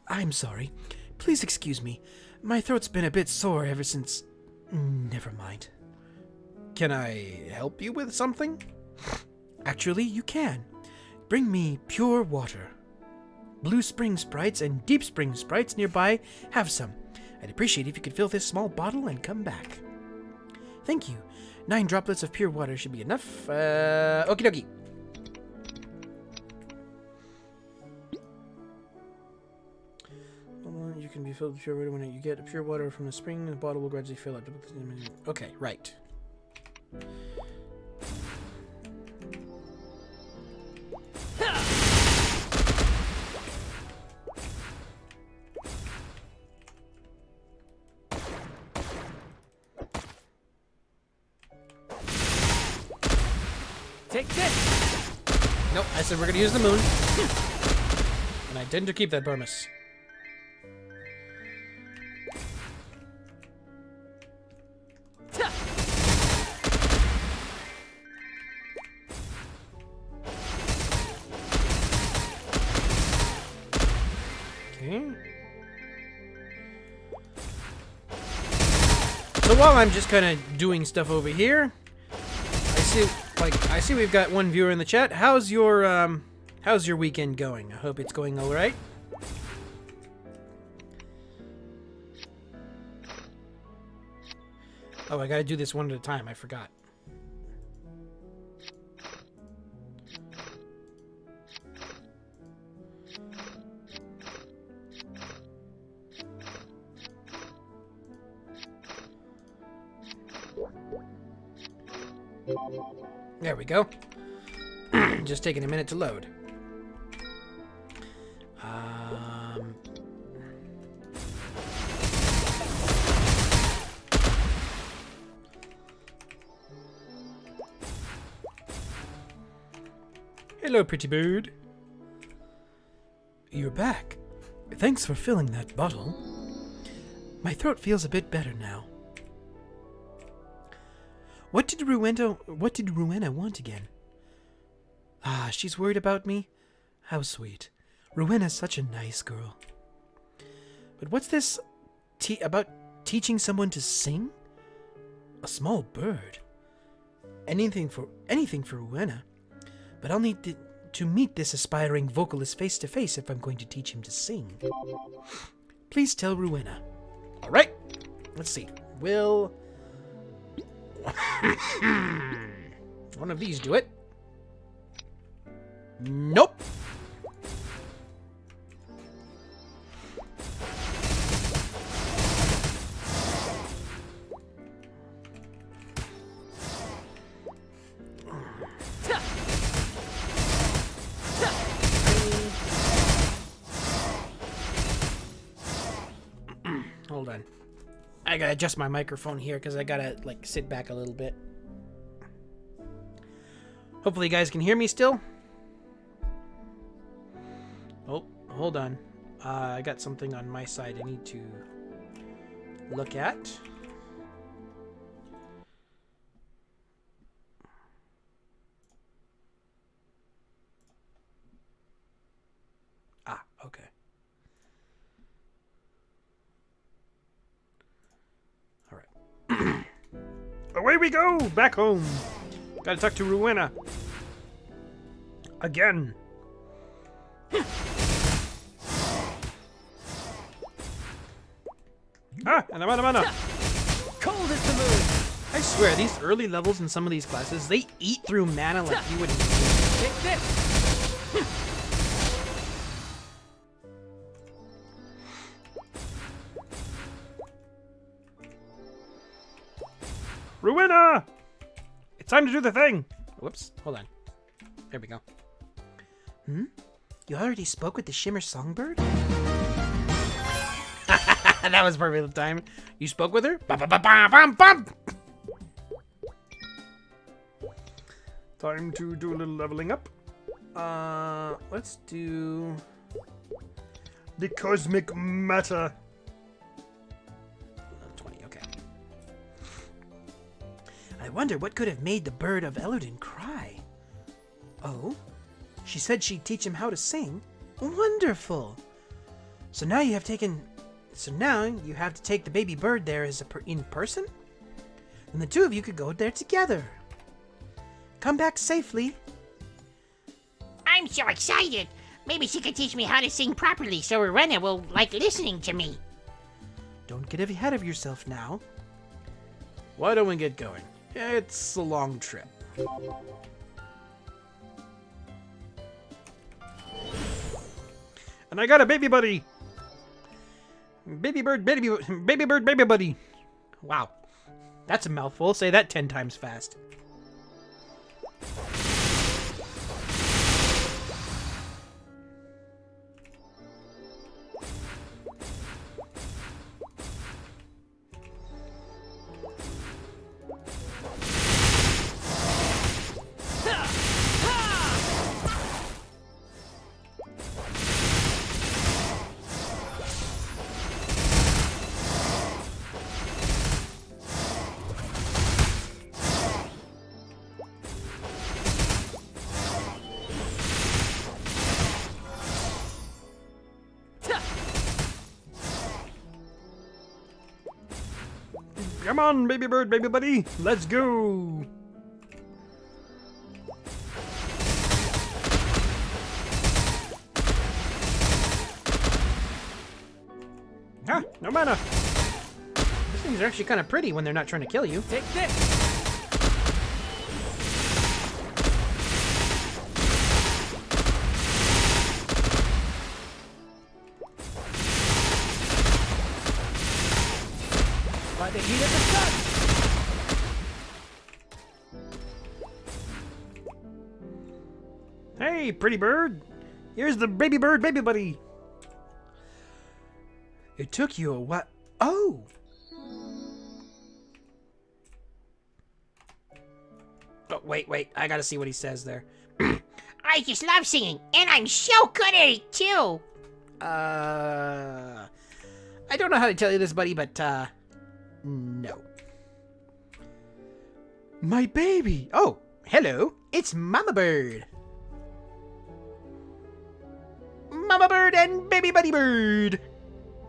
I'm sorry. Please excuse me. My throat's been a bit sore ever since... Never mind. Can I help you with something? Actually, you can. Bring me pure water. Blue spring sprites and deep spring sprites nearby have some. I'd appreciate if you could fill this small bottle and come back. Thank you. 9 droplets of pure water should be enough. Okie dokie. You can be filled with pure water when you get pure water from the spring. The bottle will gradually fill up. Okay, right. Take this! Nope, I said we're gonna use the moon. And I tend to keep that promise. Okay. So while I'm just kind of doing stuff over here, I see we've got one viewer in the chat. How's your weekend going? I hope it's going all right. Oh, I gotta do this one at a time. I forgot. There we go. Just taking a minute to load. Hello, pretty bird. You're back. Thanks for filling that bottle. My throat feels a bit better now. What did Rowena want again? Ah, she's worried about me? How sweet. Rowena's such a nice girl. But what's this about teaching someone to sing? A small bird. Anything for Rowena. But I'll need to meet this aspiring vocalist face to face if I'm going to teach him to sing. Please tell Rowena. All right. Let's see. Will one of these do it? Nope. Hold on. I gotta adjust my microphone here because I gotta like sit back a little bit. Hopefully you guys can hear me still. Oh, hold on. I got something on my side I need to look at. Ah, okay. All right. Away we go! Back home! Gotta talk to Rowena. Again. And I'm out. Cold is the moon. I swear, these early levels in some of these classes, they eat through mana like you wouldn't. Take this. Rowena! It's time to do the thing! Whoops, hold on. There we go. You already spoke with the Shimmer Songbird? That was perfect time. You spoke with her? Ba-ba-ba-ba-bum-bum! Time to do a little leveling up. Let's do the cosmic matter. 20, okay. I wonder what could have made the bird of Elodin cry. Oh? She said she'd teach him how to sing? Wonderful! So now you have to take the baby bird there in person? And the two of you could go there together. Come back safely. I'm so excited. Maybe she could teach me how to sing properly so Rowena will like listening to me. Don't get ahead of yourself now. Why don't we get going? It's a long trip. And I got a baby buddy. Baby bird, baby buddy. Wow. That's a mouthful. Say that 10 times fast. Come on, baby bird, baby buddy. Let's go. Ah, no mana. These things are actually kind of pretty when they're not trying to kill you. Take this. By the heat of the sun. Hey, pretty bird. Here's the baby bird, baby buddy. It took you a while. Oh! Oh, wait. I gotta see what he says there. I just love singing, and I'm so good at it too. I don't know how to tell you this, buddy, but, no. My baby! Oh, hello. It's Mama Bird. Mama Bird and Baby Buddy Bird.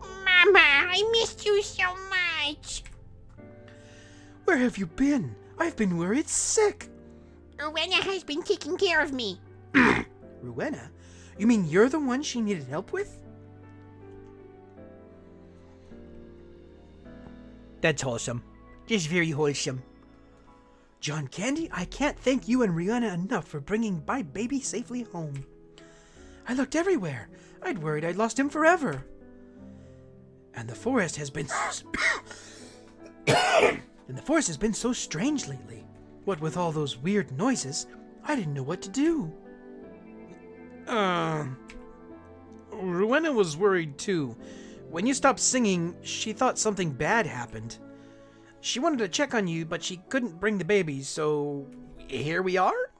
Mama, I missed you so much. Where have you been? I've been worried sick. Rowena has been taking care of me. Rowena? You mean you're the one she needed help with? That's wholesome. Just very wholesome. John Candie, I can't thank you and Rihanna enough for bringing my baby safely home. I looked everywhere. I'd worried I'd lost him forever. And the forest has been so strange lately. What with all those weird noises, I didn't know what to do. Rowena was worried too. When you stopped singing, she thought something bad happened. She wanted to check on you, but she couldn't bring the baby, so here we are?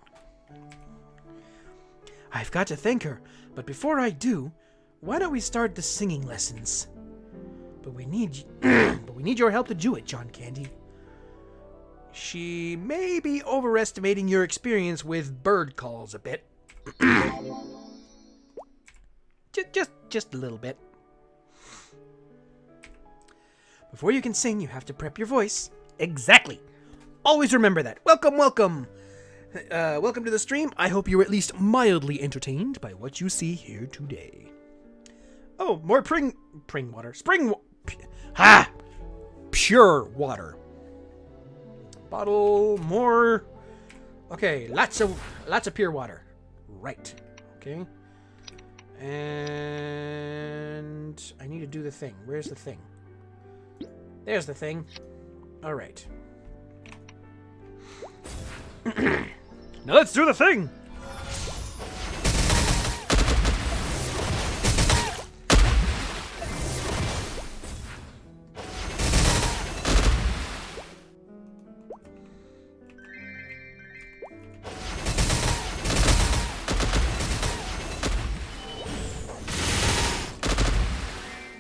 I've got to thank her, but before I do, why don't we start the singing lessons? But we need your help to do it, John Candie. She may be overestimating your experience with bird calls a bit. just a little bit. Before you can sing, you have to prep your voice. Exactly. Always remember that. Welcome. welcome to the stream. I hope you're at least mildly entertained by what you see here today. Oh, more spring water. Pure water. Bottle, more. Okay, lots of pure water. Right. Okay. And I need to do the thing. Where's the thing? There's the thing. All right. Now let's do the thing.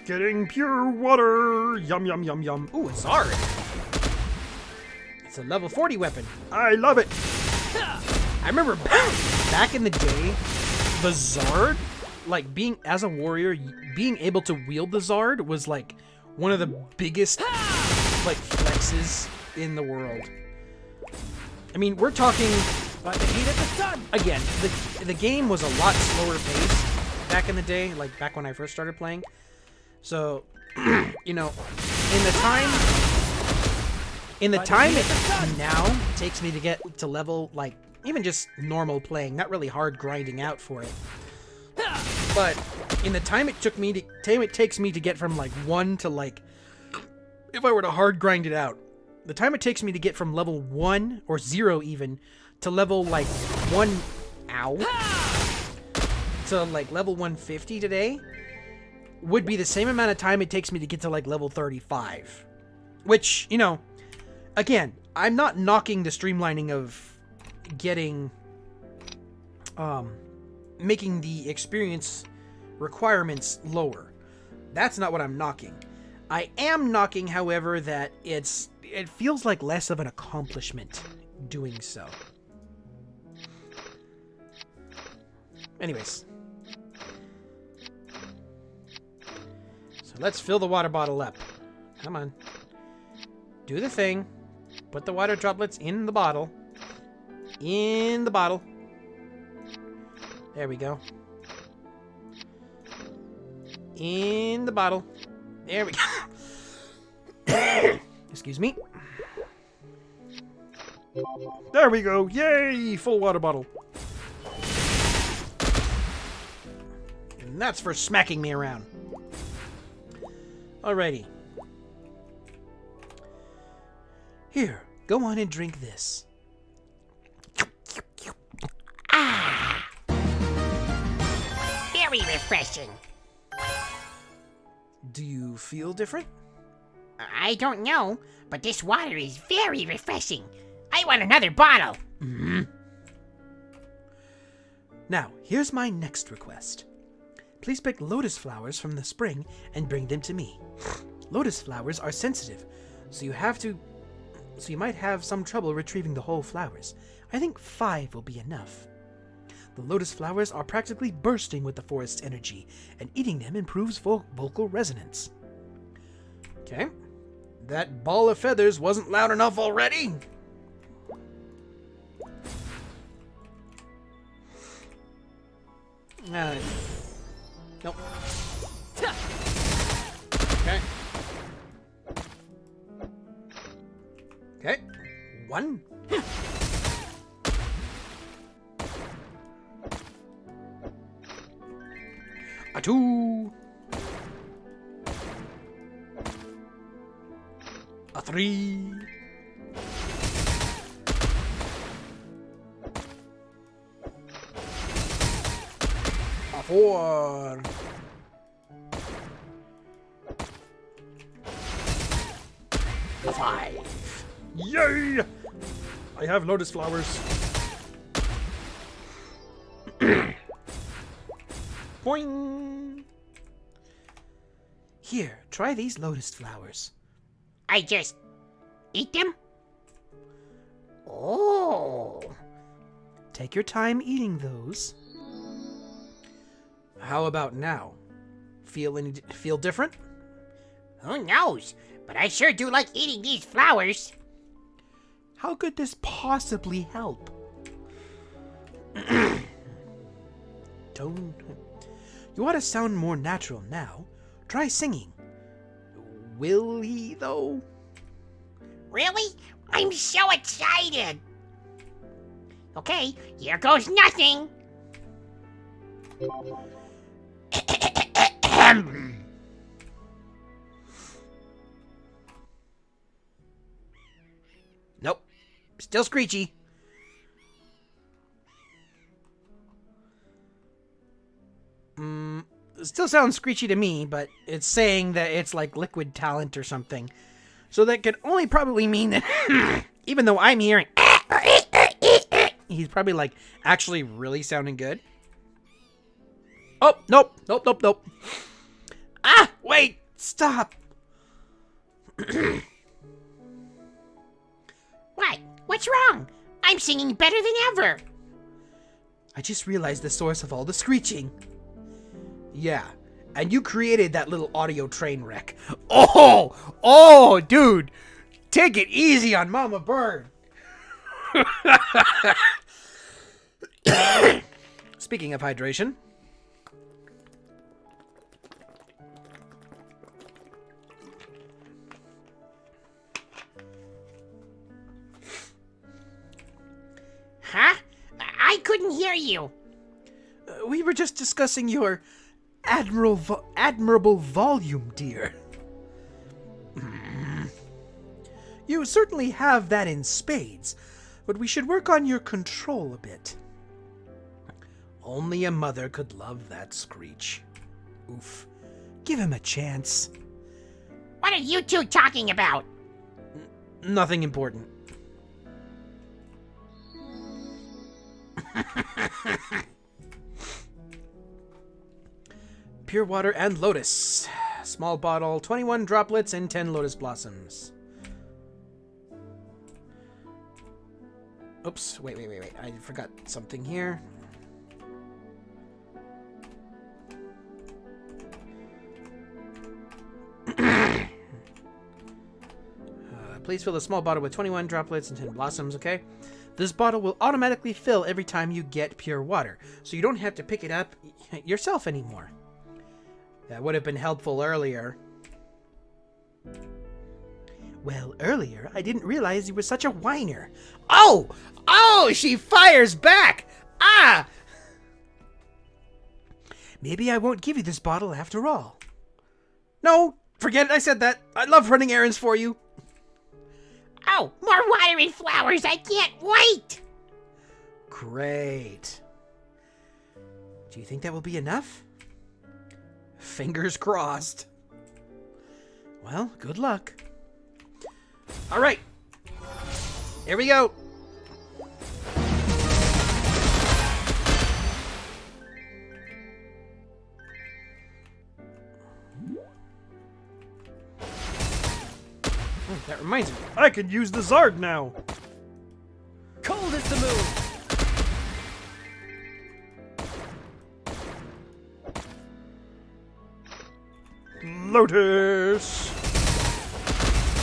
Getting pure water. Yum, yum, yum, yum. Ooh, a Zard. It's a level 40 weapon. I love it. I remember back in the day, the Zard, like being as a warrior, being able to wield the Zard was like one of the biggest like flexes in the world. I mean, we're talking By the heat of the sun. again. The game was a lot slower paced back in the day, like back when I first started playing. So, you know, in the time it now takes me to get to level, like, even just normal playing, not really hard grinding out for it. But in the time it takes me to get from like 1 to like, if I were to hard grind it out, the time it takes me to get from level 1 or 0 even to level like 1 to like level 150 today would be the same amount of time it takes me to get to like level 35. Which, you know, again, I'm not knocking the streamlining of getting making the experience requirements lower. That's not what I'm knocking. I am knocking, however, that it feels like less of an accomplishment doing so. Anyways. So let's fill the water bottle up. Come on. Do the thing. Put the water droplets in the bottle. In the bottle. There we go. In the bottle. There we go. Excuse me. There we go. Yay! Full water bottle. And that's for smacking me around. Alrighty. Here, go on and drink this. Very refreshing. Do you feel different? I don't know, but this water is very refreshing. I want another bottle. Now, here's my next request. Please pick lotus flowers from the spring and bring them to me. Lotus flowers are sensitive, so you might have some trouble retrieving the whole flowers. I think 5 will be enough. The lotus flowers are practically bursting with the forest's energy, and eating them improves vocal resonance. Okay. That ball of feathers wasn't loud enough already. Nope. Okay. Okay. 1. A 2. A 3. A 4. A 5. Yay! I have lotus flowers. Boing! Here, try these lotus flowers. I just eat them? Oh. Take your time eating those. How about now? Feel different? Who knows? But I sure do like eating these flowers. How could this possibly help? tone. You ought to sound more natural now. Try singing. Will he, though? Really? I'm so excited. Okay, here goes nothing. Nope. Still screechy. Still sounds screechy to me, but it's saying that it's like liquid talent or something. So that could only probably mean that even though I'm hearing he's probably like actually really sounding good. Oh, nope. Ah, wait, stop. What? What's wrong? I'm singing better than ever. I just realized the source of all the screeching. Yeah, and you created that little audio train wreck. Oh, dude, take it easy on Mama Bird. Speaking of hydration. Huh? I couldn't hear you. We were just discussing your admirable volume, dear. You certainly have that in spades, but we should work on your control a bit. Only a mother could love that screech. Oof. Give him a chance. What are you two talking about? Nothing important. Pure water and lotus. Small bottle, 21 droplets and 10 lotus blossoms. Oops, wait. I forgot something here. Please fill the small bottle with 21 droplets and 10 blossoms, okay? This bottle will automatically fill every time you get pure water, so you don't have to pick it up yourself anymore. That would have been helpful earlier. Well, earlier, I didn't realize you were such a whiner. Oh, she fires back! Ah! Maybe I won't give you this bottle after all. No, forget it, I said that. I love running errands for you. Oh, more water and flowers. I can't wait. Great. Do you think that will be enough? Fingers crossed. Well, good luck. All right. Here we go. That reminds me, I can use the Zard now. Cold as the moon. Lotus.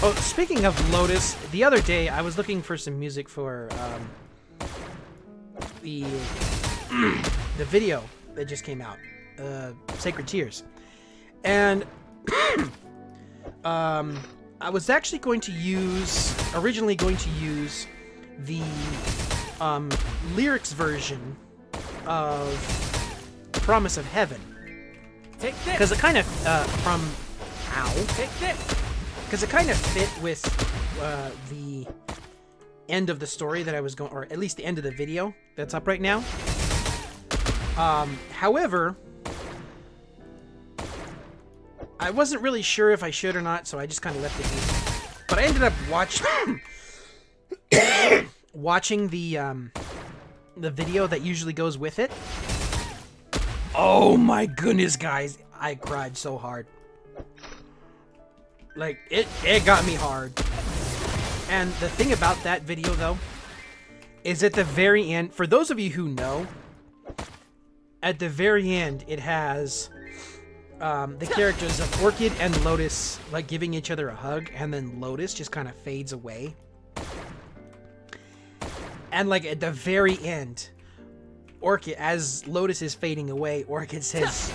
Oh, speaking of Lotus, the other day I was looking for some music for the video that just came out, Sacred Tears, and I was actually originally going to use the lyrics version of Promise of Heaven. Take this. Because it kind of, Take this. Because it kind of fit with the end of the story that I was going, or at least the end of the video that's up right now. However, I wasn't really sure if I should or not, so I just kind of left it be. But I ended up watching the video that usually goes with it. Oh my goodness, guys. I cried so hard. Like, it got me hard. And the thing about that video, though, is at the very end, for those of you who know, at the very end, it has the characters of Orchid and Lotus, like, giving each other a hug, and then Lotus just kind of fades away. And, like, at the very end, Orchid, as Lotus is fading away, Orchid says,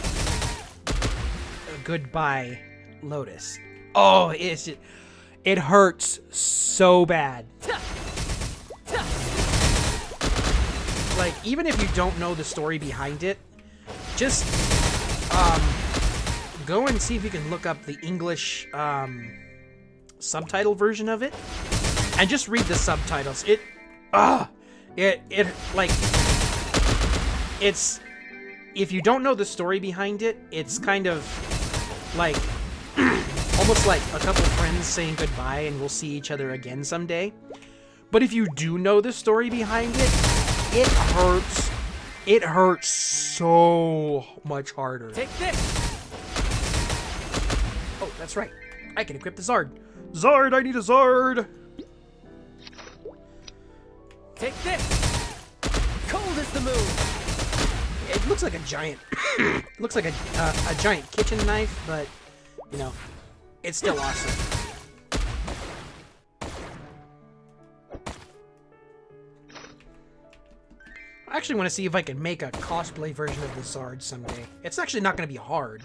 "Goodbye, Lotus." Oh, it hurts so bad. Like, even if you don't know the story behind it, just go and see if you can look up the English subtitle version of it, and just read the subtitles. It's, if you don't know the story behind it, it's kind of like almost like a couple friends saying goodbye and we'll see each other again someday. But if you do know the story behind it, it hurts. It hurts so much harder. Take this! Oh, that's right. I can equip the Zard. Zard, I need a Zard! Take this! Cold is the move! It looks like a giant... it looks like a giant kitchen knife, but, you know, it's still awesome. I actually want to see if I can make a cosplay version of the Zard someday. It's actually not going to be hard.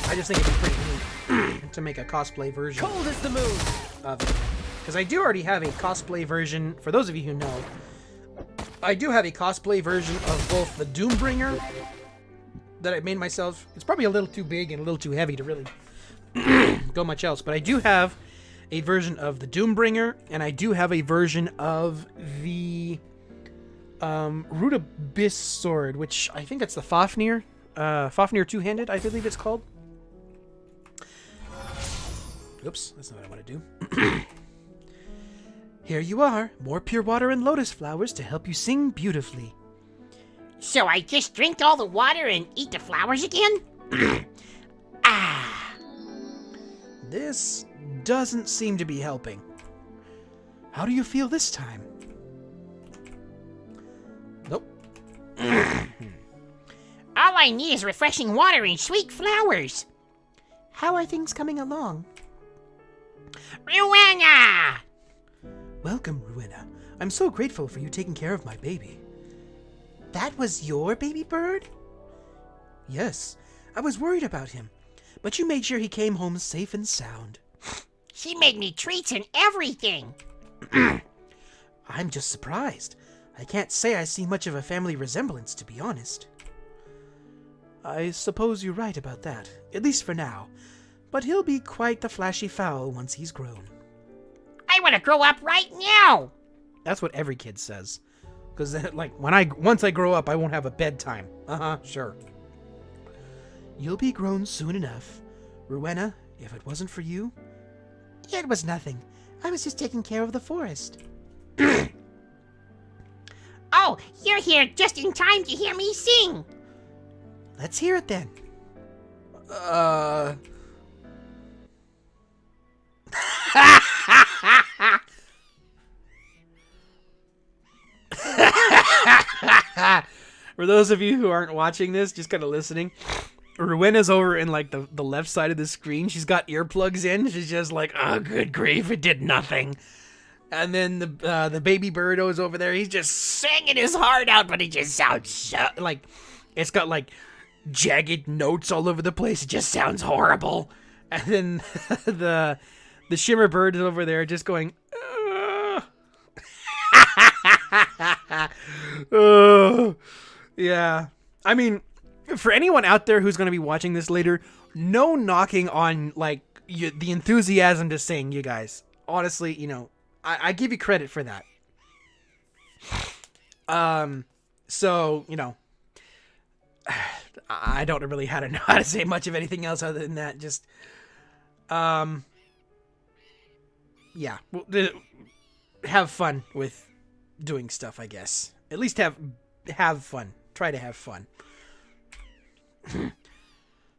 I just think it'd be pretty neat to make a cosplay version Cold is the move! of it. Because I do already have a cosplay version, for those of you who know, I do have a cosplay version of both the Doombringer that I made myself. It's probably a little too big and a little too heavy to really go much else, but I do have a version of the Doombringer, and I do have a version of the Root Abyss sword, which I think it's the Fafnir. Fafnir two-handed, I believe it's called. Oops, that's not what I want to do. Here you are, more pure water and lotus flowers to help you sing beautifully. So I just drink all the water and eat the flowers again? Ah. This doesn't seem to be helping. How do you feel this time? Nope. All I need is refreshing water and sweet flowers. How are things coming along? Rowena! Welcome, Rowena. I'm so grateful for you taking care of my baby. That was your baby bird? Yes, I was worried about him, but you made sure he came home safe and sound. She made me treats and everything. I'm just surprised. I can't say I see much of a family resemblance, to be honest. I suppose you're right about that, at least for now. But he'll be quite the flashy fowl once he's grown. I want to grow up right now. That's what every kid says. Because, like, once I grow up, I won't have a bedtime. Sure. You'll be grown soon enough. Rowena, if it wasn't for you... It was nothing. I was just taking care of the forest. Oh, you're here just in time to hear me sing. Let's hear it then. For those of you who aren't watching this, just kind of listening, Rowena's over in like the left side of the screen. She's got earplugs in. She's just like, oh, good grief, it did nothing. And then the baby birdo's over there. He's just singing his heart out, but he just sounds so like it's got like jagged notes all over the place. It just sounds horrible. And then the shimmer bird is over there just going. Oh, yeah. I mean, for anyone out there who's going to be watching this later, no knocking on like the enthusiasm to sing, you guys. Honestly, you know, I give you credit for that. So, you know, I don't really know how to say much of anything else other than that. Just, yeah, have fun with doing stuff, I guess. At least have fun. Try to have fun.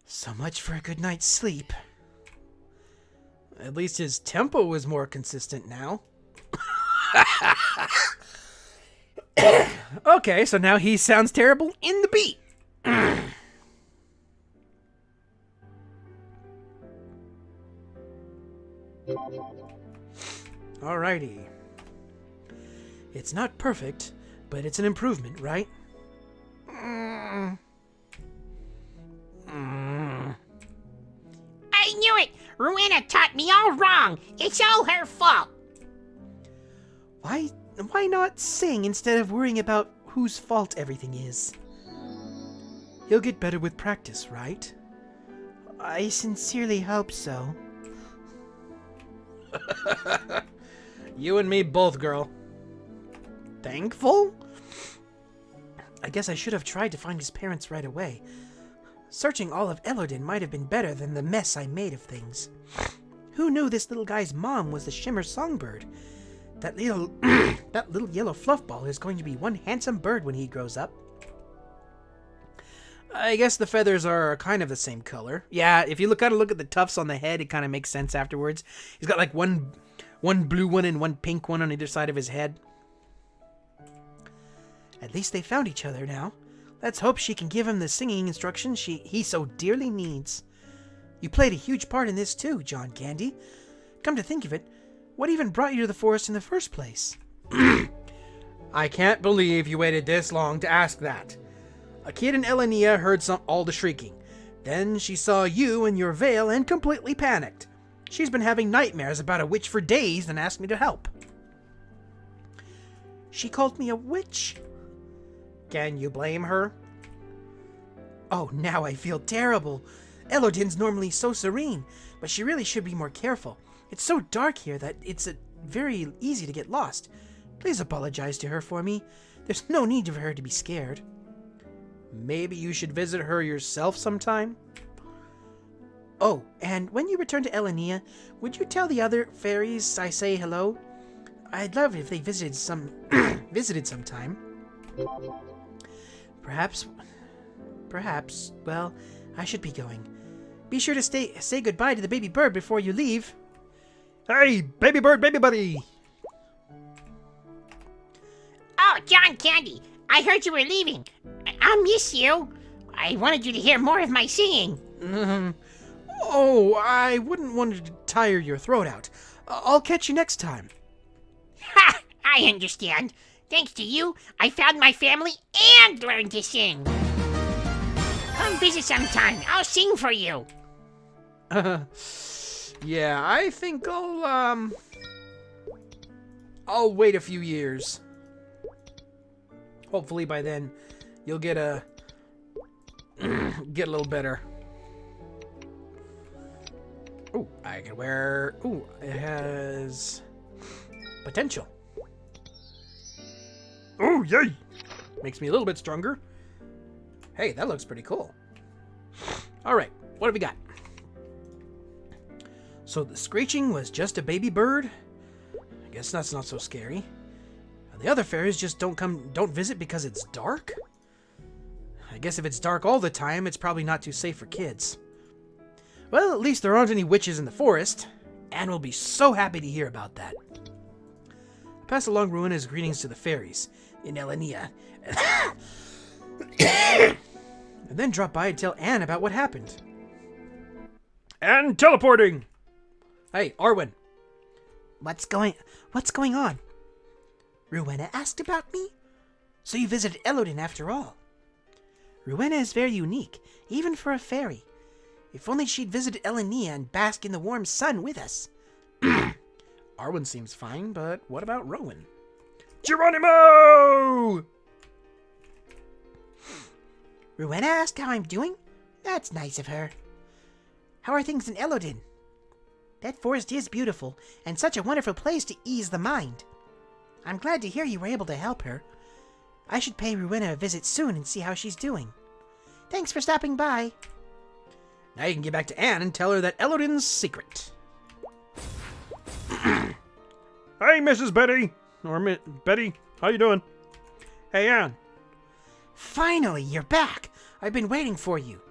So much for a good night's sleep. At least his tempo is more consistent now. Okay, so now he sounds terrible in the beat. Alrighty. It's not perfect, but it's an improvement, right? I knew it! Rowena taught me all wrong! It's all her fault! Why not sing instead of worrying about whose fault everything is? He'll get better with practice, right? I sincerely hope so. You and me both, girl. Thankful? I guess I should have tried to find his parents right away. Searching all of Elodin might have been better than the mess I made of things. Who knew this little guy's mom was the Shimmer Songbird? That little yellow fluff ball is going to be one handsome bird when he grows up. I guess the feathers are kind of the same color. Yeah, if you look at the tufts on the head, it kind of makes sense afterwards. He's got like one blue one and one pink one on either side of his head. At least they found each other now. Let's hope she can give him the singing instructions he so dearly needs. You played a huge part in this too, John Candie. Come to think of it, what even brought you to the forest in the first place? I can't believe you waited this long to ask that. A kid in Elenia heard all the shrieking. Then she saw you in your veil and completely panicked. She's been having nightmares about a witch for days and asked me to help. She called me a witch? Can you blame her? Oh, now I feel terrible. Elodin's normally so serene, but she really should be more careful. It's so dark here that it's very easy to get lost. Please apologize to her for me. There's no need for her to be scared. Maybe you should visit her yourself sometime? Oh, and when you return to Elenia, would you tell the other fairies I say hello? I'd love it if they visited sometime. Perhaps, well, I should be going. Be sure to say goodbye to the baby bird before you leave. Hey, baby bird, baby buddy! Oh, John Candie, I heard you were leaving. I'll miss you. I wanted you to hear more of my singing. Oh, I wouldn't want to tire your throat out. I'll catch you next time. Ha! I understand. Thanks to you, I found my family and learned to sing. Come visit sometime. I'll sing for you. Yeah, I think I'll wait a few years. Hopefully by then you'll get a little better. Ooh, I can wear... Ooh, it has potential. Oh, yay! Makes me a little bit stronger. Hey, that looks pretty cool. Alright, what have we got? So the screeching was just a baby bird? I guess that's not so scary. And the other fairies just don't visit because it's dark? I guess if it's dark all the time, it's probably not too safe for kids. Well, at least there aren't any witches in the forest. Anne will be so happy to hear about that. Pass along Rowena's greetings to the fairies in Elenia. And then drop by and tell Anne about what happened. Anne teleporting! Hey, Arwen. What's going on? Rowena asked about me? So you visited Elodin after all. Rowena is very unique, even for a fairy. If only she'd visited Elenia and bask in the warm sun with us. Arwen seems fine, but what about Rowan? Geronimo! Rowena asked how I'm doing? That's nice of her. How are things in Elodin? That forest is beautiful, and such a wonderful place to ease the mind. I'm glad to hear you were able to help her. I should pay Rowena a visit soon and see how she's doing. Thanks for stopping by. Now you can get back to Anne and tell her that Elodin's secret. Hey, Mrs. Betty. Or Betty, how you doing? Hey, Anne. Finally, you're back. I've been waiting for you.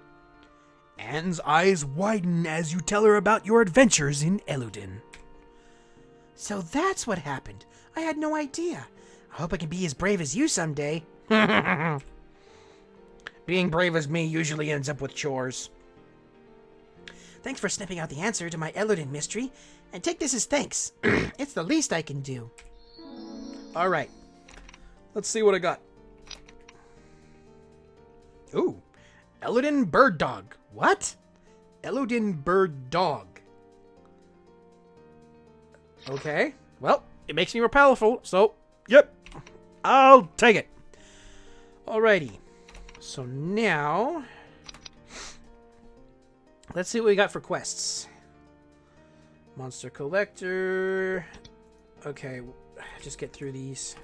Anne's eyes widen as you tell her about your adventures in Elodin. So that's what happened. I had no idea. I hope I can be as brave as you someday. Being brave as me usually ends up with chores. Thanks for snipping out the answer to my Elodin mystery, and take this as thanks. It's the least I can do. Alright, Let's see what I got. Ooh. Elodin Bird Dog. What? Elodin Bird Dog. Okay. Well, it makes me more powerful, so, yep. I'll take it. Alrighty. So now, let's see what we got for quests. Monster Collector. Okay, just get through these.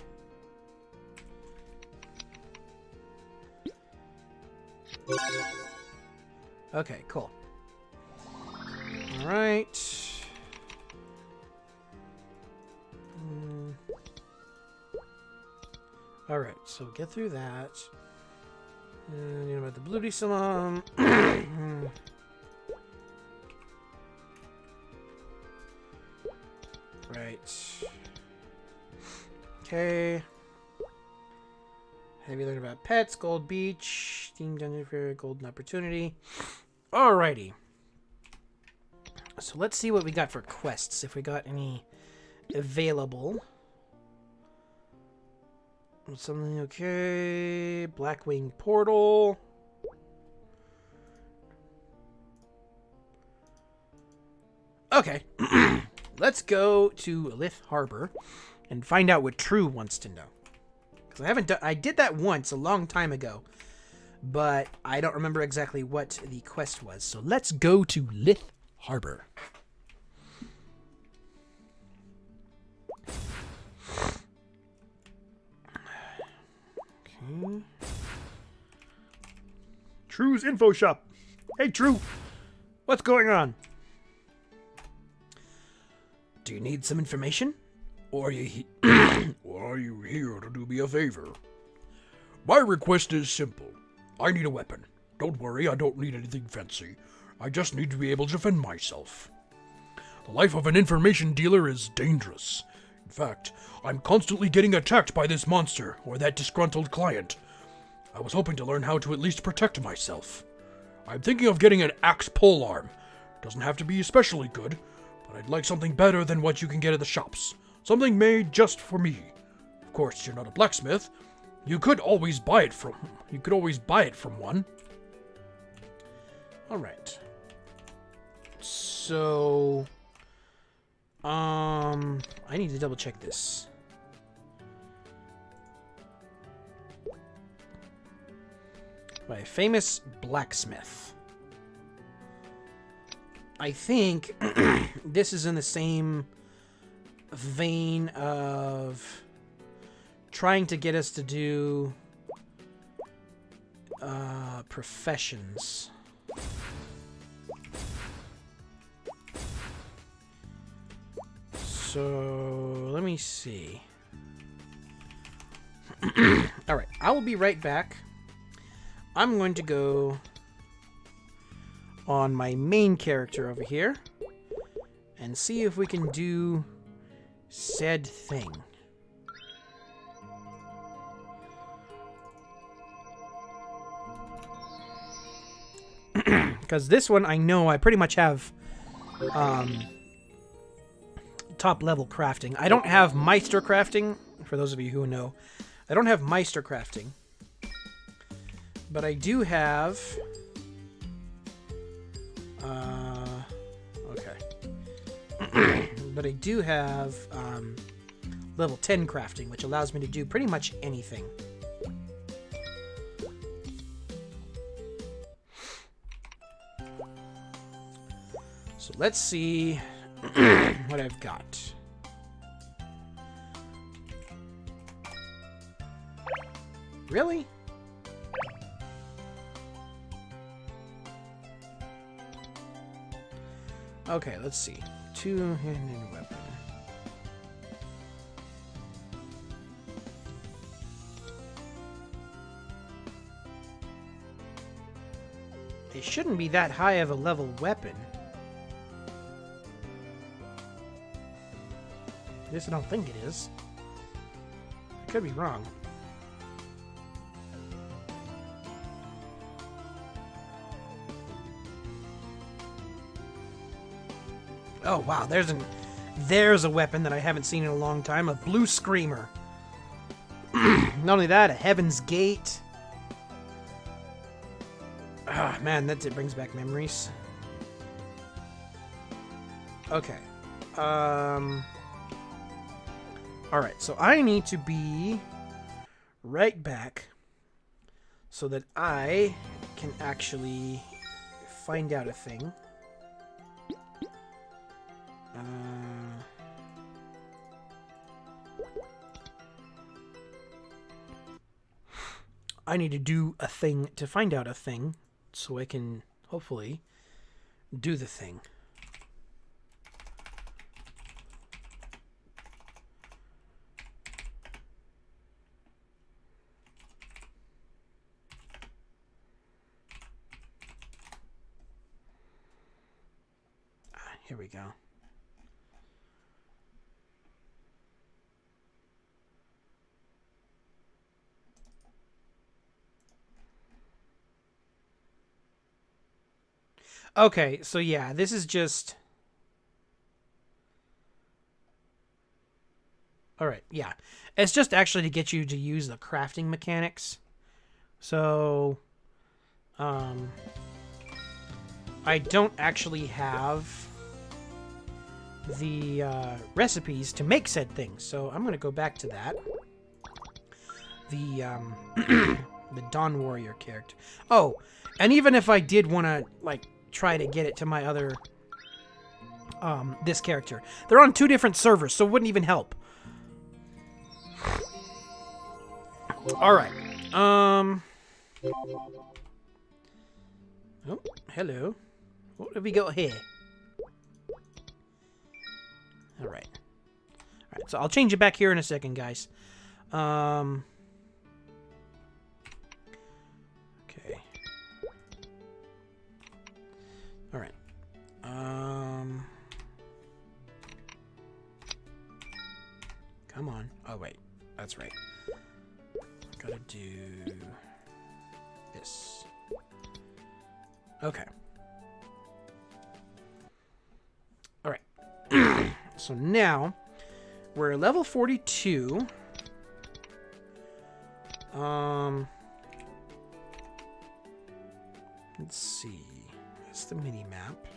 Okay, cool. Alright. Alright, so get through that. And you know about the Bloody Salon. Right. Okay. Have you learned about pets? Gold Beach. Team Dungeon for Golden Opportunity. Alrighty. So let's see what we got for quests. If we got any available. Something okay. Blackwing Portal. Okay. Let's go to Lith Harbor and find out what True wants to know. Because I haven't done. I did that once a long time ago, but I don't remember exactly what the quest was. So let's go to Lith Harbor. Okay. True's info shop. Hey, True. What's going on? Do you need some information? Or are you here to do me a favor? My request is simple. I need a weapon. Don't worry, I don't need anything fancy. I just need to be able to defend myself. The life of an information dealer is dangerous. In fact, I'm constantly getting attacked by this monster or that disgruntled client. I was hoping to learn how to at least protect myself. I'm thinking of getting an axe polearm. Doesn't have to be especially good, but I'd like something better than what you can get at the shops. Something made just for me. Of course, you're not a blacksmith. You could always buy it from one. All right. So, I need to double check this. By a famous blacksmith. I think this is in the same vein of trying to get us to do professions. So let me see. All right, I will be right back. I'm going to go on my main character over here and see if we can do said thing. Because this one I know I pretty much have top level crafting. I don't have Meister crafting, for those of you who know. I don't have Meister crafting. But I do have... okay. But I do have level 10 crafting, which allows me to do pretty much anything. So let's see what I've got. Really? Okay, let's see. Two-handed weapon. It shouldn't be that high of a level weapon. At least I don't think it is. I could be wrong. Oh wow, there's a weapon that I haven't seen in a long time, a blue screamer. Not only that, a Heaven's Gate. Ah, man, it brings back memories. Okay. Alright, so I need to be right back so that I can actually find out a thing. I need to do a thing to find out a thing so I can hopefully do the thing. Here we go. Okay, so yeah, this is just... Alright, yeah. It's just actually to get you to use the crafting mechanics. So... I don't actually have the recipes to make said things, so I'm gonna go back to that. The the Dawn Warrior character. Oh, and even if I did want to like try to get it to my other this character, they're on 2 different servers, so it wouldn't even help. All right. Oh, hello. What have we got here? All right. All right. So I'll change it back here in a second, guys. Okay. All right. Come on. Oh wait, that's right. Gotta do this. Okay. All right. So now we're level 42. Let's see. That's the mini map.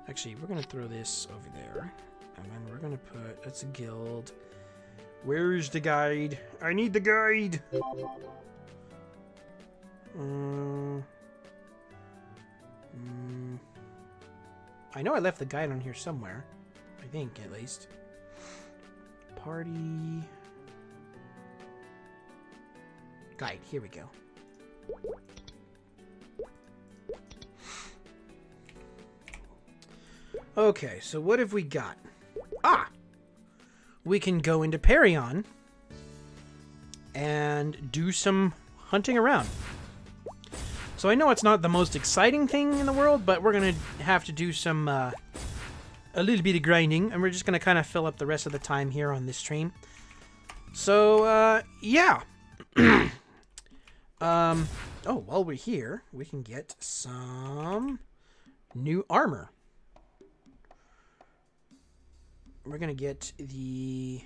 Actually, we're gonna throw this over there, and then we're gonna put. That's a guild. Where's the guide? I need the guide. I know I left the guide on here somewhere. I think, at least. Party... Guide. Here we go. Okay, so what have we got? Ah! We can go into Perion and do some hunting around. So I know it's not the most exciting thing in the world, but we're going to have to do some, a little bit of grinding, and we're just going to kind of fill up the rest of the time here on this stream. So, yeah. Oh, while we're here, we can get some new armor. We're going to get the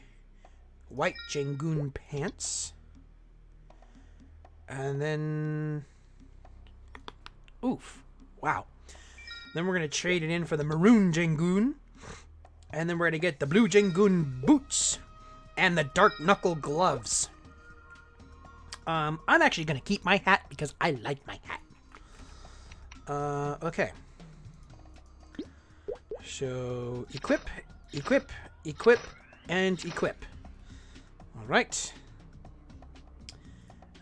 white Jangoon pants. And then... Oof. Wow. Then we're going to trade it in for the maroon Jangoon. And then we're going to get the blue Jangoon boots. And the dark knuckle gloves. I'm actually going to keep my hat because I like my hat. Okay. So, equip, equip, equip, and equip. Alright.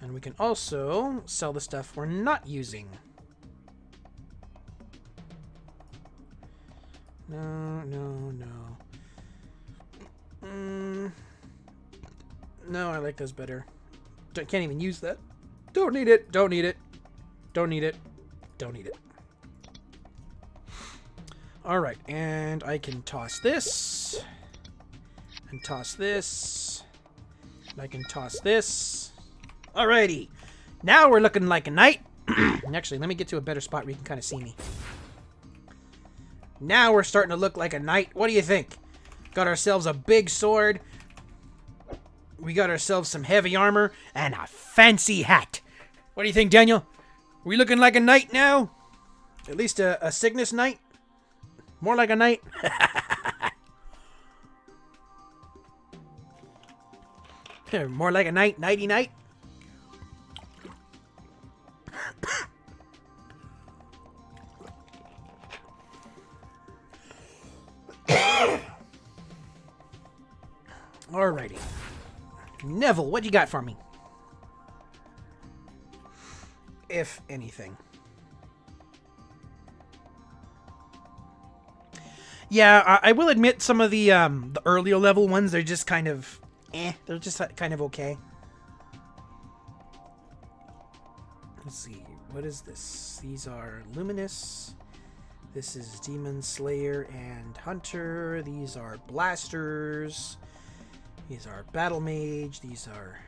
And we can also sell the stuff we're not using. No, no, no. No, I like those better. Can't even use that. Don't need it. Don't need it. Don't need it. Don't need it. Alright, and I can toss this. And toss this. And I can toss this. Alrighty. Now we're looking like a knight. Actually, let me get to a better spot where you can kind of see me. Now we're starting to look like a knight. What do you think? Got ourselves a big sword. we got ourselves some heavy armor and a fancy hat. What do you think, Daniel? We looking like a knight now? At least a Cygnus knight? More like a knight? More like a knight, nighty night? Alrighty. Neville, what you got for me? If anything. Yeah, I will admit some of the earlier level ones, they're just kind of they're just kind of okay. Let's see, what is this? These are Luminous. This is Demon Slayer and Hunter. These are Blasters. These are Battle Mage. These are...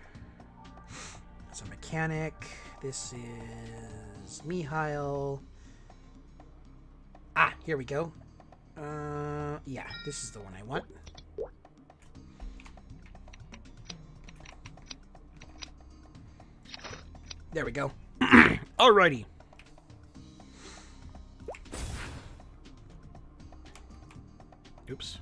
That's a Mechanic. This is Mihail. Ah, here we go. Yeah, this is the one I want. There we go. Alrighty. Oops.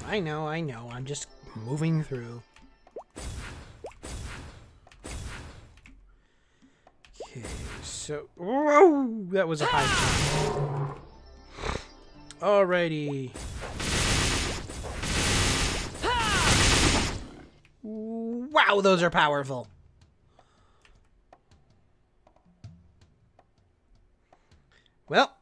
I know. I'm just moving through. Okay, so... Whoa! That was a high jump. Alrighty. Wow, those are powerful. Well...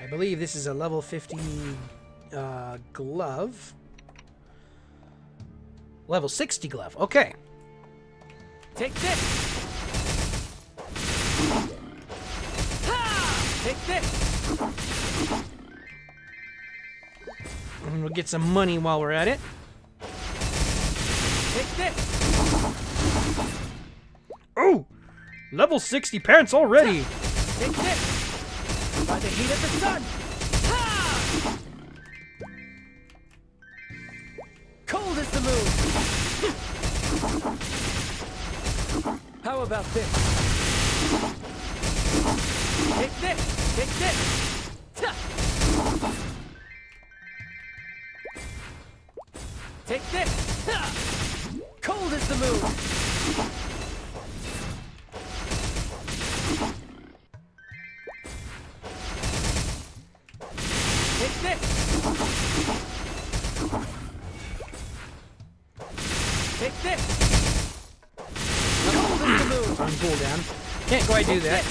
I believe this is a level 50 glove. Level 60 glove. Okay. Take this. Take this. And we'll get some money while we're at it. Take this. Oh! Level 60 pants already! Take this. By the heat of the sun. Ha! Cold as the moon. How about this? Take this. Take this. Ta! Take this. Ha! Cold as the moon. Take this! Take this! Cold as the moon! On cooldown. Can't quite do that.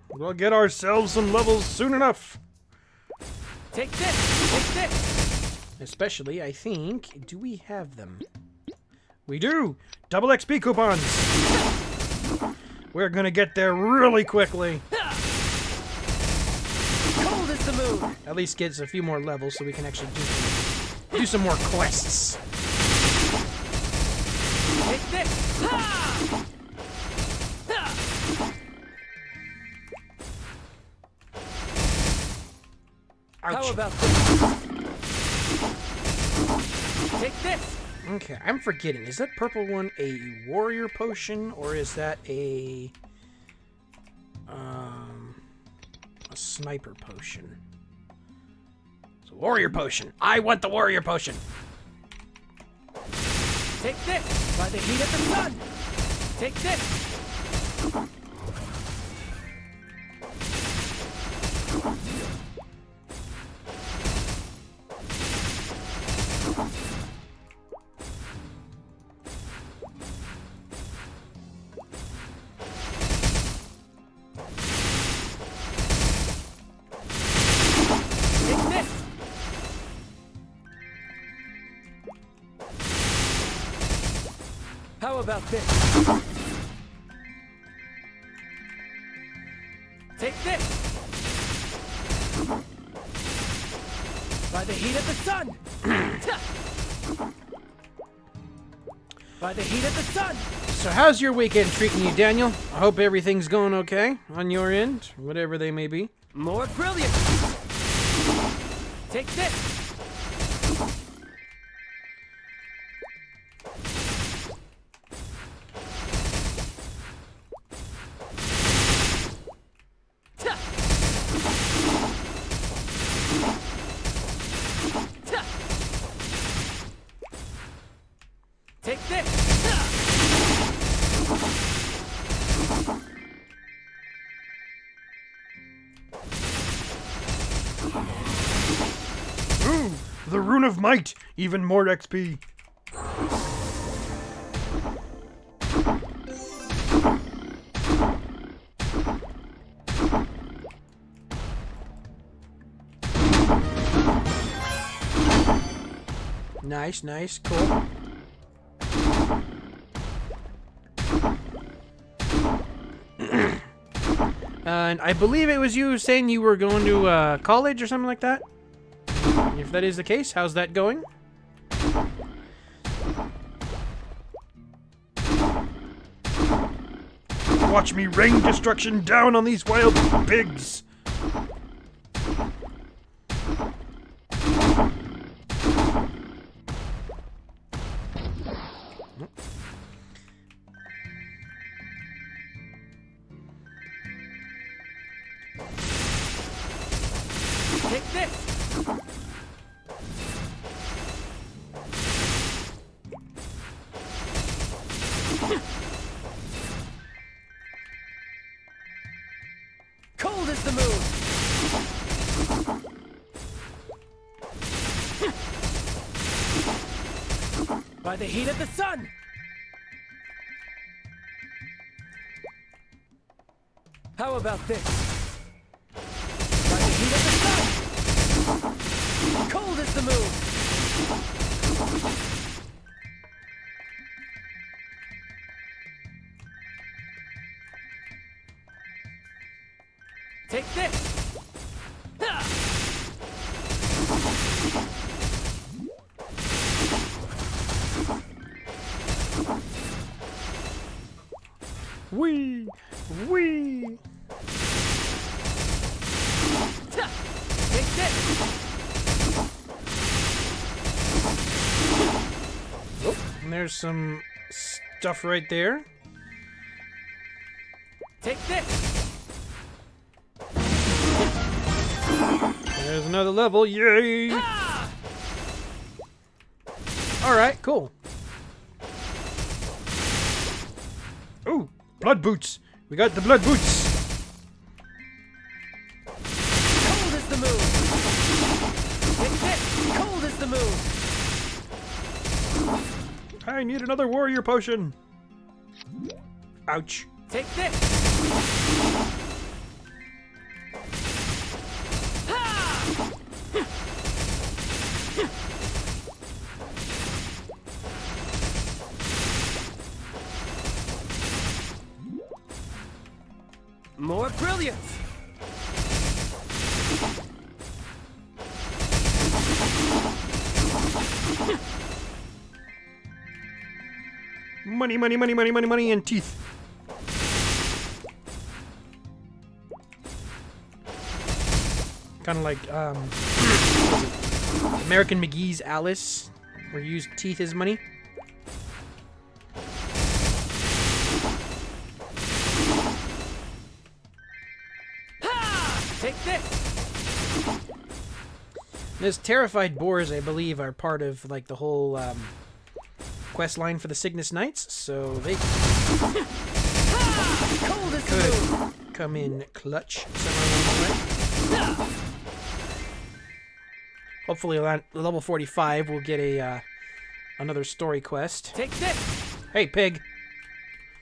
We'll get ourselves some levels soon enough. Take this! Take this! Especially, I think, do we have them? We do! Double XP coupons! We're gonna get there really quickly. Cold as the moon! At least get us a few more levels so we can actually do some more quests. Take this! Ha! Ha! How Ouch. about this? Take this! Okay, I'm forgetting. Is that purple one a warrior potion, or is that a sniper potion? It's a warrior potion. I want the warrior potion. Take this! By the heat of the sun! Take this! How about this? Take this! By the heat of the sun! By the heat of the sun! So how's your weekend treating you, Daniel? I hope everything's going okay on your end, whatever they may be. More brilliant! Take this! Take this! Ooh, the Rune of Might, even more XP. Nice, nice, cool. And I believe it was you saying you were going to college or something like that? If that is the case, how's that going? Watch me rain destruction down on these wild pigs! Take this! Cold is the moon! By the heat of the sun! How about this? By the heat of the sun! Cold is the moon! Take this! Ha! Wee! Wee! Ta! Take this! Oh, and there's some stuff right there. Take this! There's another level, yay! Ha! Alright, cool. Ooh, blood boots! We got the blood boots! Cold is the moon! Take this! Cold is the moon! I need another warrior potion! Ouch. Take this! Ha! More brilliance! Money, money, money, money, money, money, and teeth. Kind of like, American McGee's Alice, where you use teeth as money. Ha! Take this! Those terrified boars, I believe, are part of like the whole quest line for the Cygnus Knights, so they Ha! Cold is the moon! could come in clutch somewhere along the way. Hopefully, level 45, we'll get a another story quest. Take this! Hey, pig!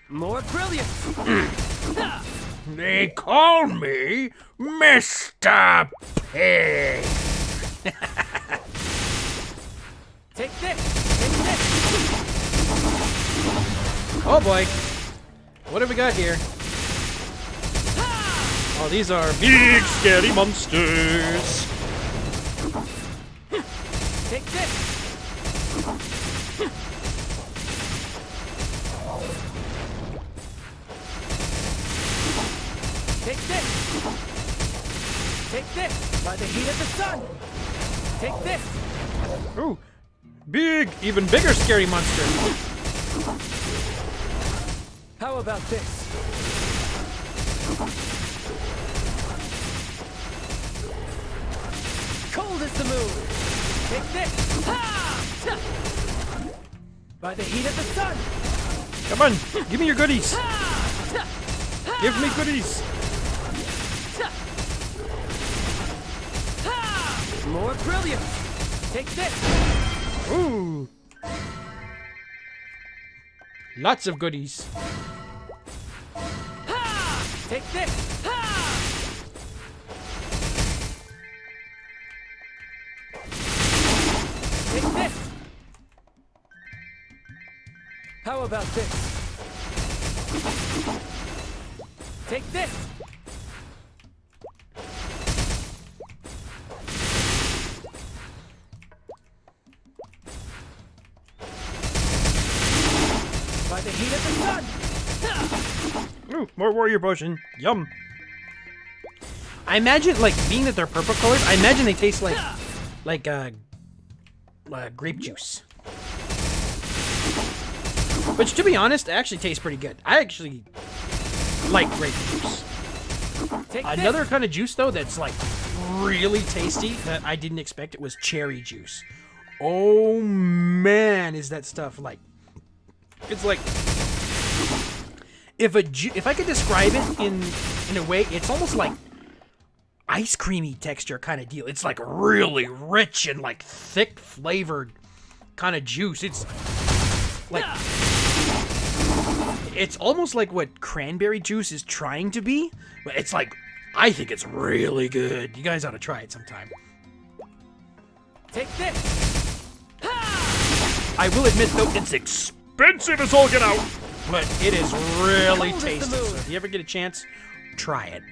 More brilliance! Ha! They call me Mr. Pig. Take this! Take this! Oh boy. What have we got here? Oh, these are big, scary monsters. Take this! Take this! Take this! By the heat of the sun! Take this! Ooh, big, even bigger, scary monster. How about this? Cold as the moon! Take this! Ha! Ta! By the heat of the sun! Come on, give me your goodies. Ha! Ta! Ha! Give me goodies. Ta! Ha! More brilliant! Take this! Ooh. Lots of goodies. Ha! Take this! Ha! Take this! How about this? Take this! By the heat of the sun! Ha! Ooh, more warrior potion. Yum. I imagine, like, being that they're purple colors, I imagine they taste like grape juice. Which, to be honest, actually tastes pretty good. I actually like grape juice. Take Another this! kind of juice, though, that's, like, really tasty that I didn't expect it was cherry juice. Oh, man, is that stuff, like... It's like... If I could describe it in a way, it's almost like ice creamy texture kind of deal. It's like really rich and like thick flavored kind of juice. It's like it's almost like what cranberry juice is trying to be, but it's like I think it's really good. You guys ought to try it sometime. Take this! Ha! I will admit though, it's expensive as all get out, but it is really Cold as the tasty. moon. So if you ever get a chance, try it.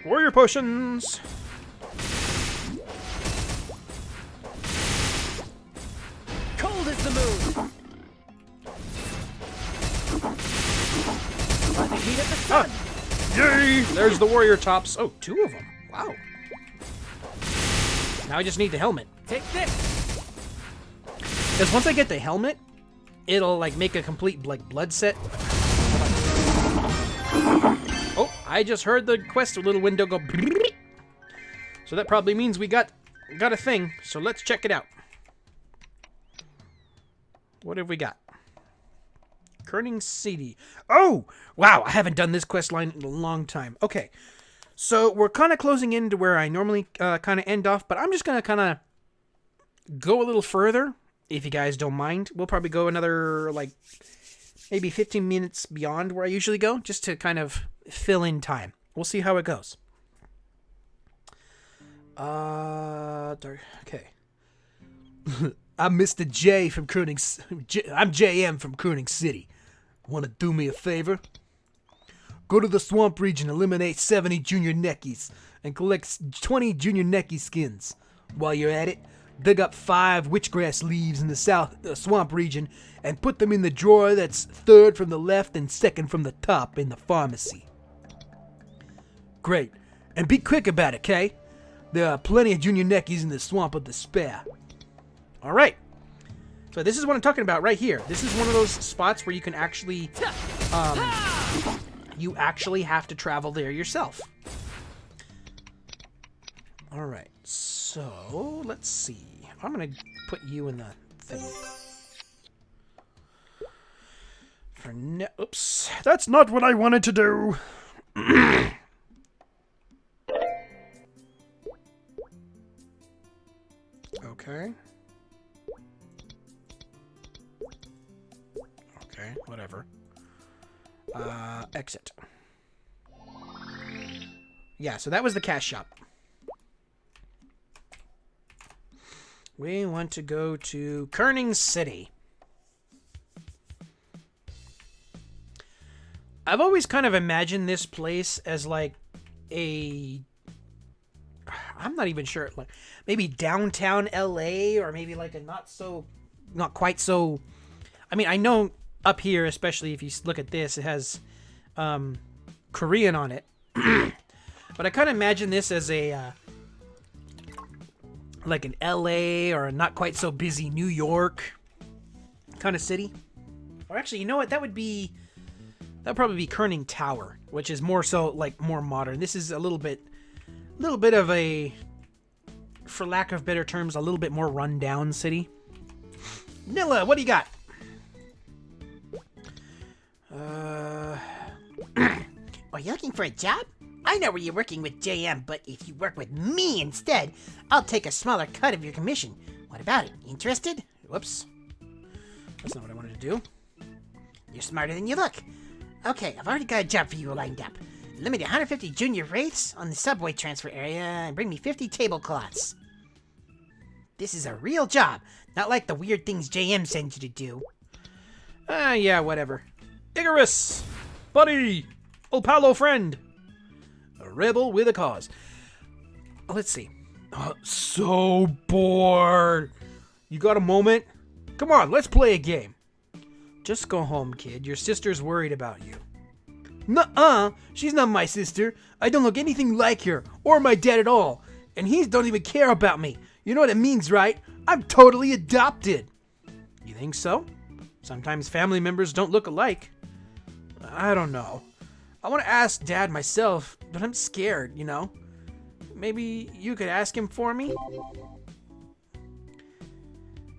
Warrior potions. Cold as the moon! By the heat of the sun! Yay! There's the warrior tops. Oh, 2 of them. Wow. Now I just need the helmet. Take this! Because once I get the helmet, it'll like make a complete like blood set. Oh, I just heard the quest little window go. So that probably means we got a thing. So let's check it out. What have we got? Kerning City. Oh, wow! I haven't done this quest line in a long time. Okay, so we're kind of closing into where I normally kind of end off, but I'm just gonna kind of go a little further. If you guys don't mind, we'll probably go another, like, maybe 15 minutes beyond where I usually go, just to kind of fill in time. We'll see how it goes. Okay. I'm Mr. J from I'm JM from Kerning City. Want to do me a favor? Go to the swamp region, eliminate 70 junior neckies, and collect 20 junior necky skins. While you're at it, dig up 5 witchgrass leaves in the swamp region and put them in the drawer that's 3rd from the left and 2nd from the top in the pharmacy. Great. And be quick about it, okay? There are plenty of junior neckies in the swamp of despair. Alright. So this is what I'm talking about right here. This is one of those spots where you can actually, you actually have to travel there yourself. Alright, so let's see. I'm gonna put you in the thing. For oops, that's not what I wanted to do. Okay. Okay, whatever. Exit. Yeah, so that was the cash shop. We want to go to Kerning City. I've always kind of imagined this place as like I'm not even sure, like maybe downtown LA, or maybe like a not quite so. I mean, I know up here, especially if you look at this, it has Korean on it. But I kind of imagine this as a like an LA or a not quite so busy New York kind of city. Or actually, you know what? That'd probably be Kerning Tower, which is more so like more modern. This is a little bit of a, for lack of better terms, a little bit more rundown city. Nilla, what do you got? Are you looking for a job? I know where you're working with JM, but if you work with me instead, I'll take a smaller cut of your commission. What about it? Interested? Whoops. That's not what I wanted to do. You're smarter than you look. Okay, I've already got a job for you lined up. Limit 150 junior wraiths on the subway transfer area and bring me 50 tablecloths. This is a real job, not like the weird things JM sends you to do. Yeah, whatever. Icarus! Buddy! Old palo friend! A rebel with a cause. Let's see. So bored! You got a moment? Come on, let's play a game. Just go home, kid. Your sister's worried about you. Nuh-uh! She's not my sister. I don't look anything like her, or my dad at all. And he don't even care about me. You know what it means, right? I'm totally adopted. You think so? Sometimes family members don't look alike. I don't know. I want to ask Dad myself, but I'm scared, you know? Maybe you could ask him for me?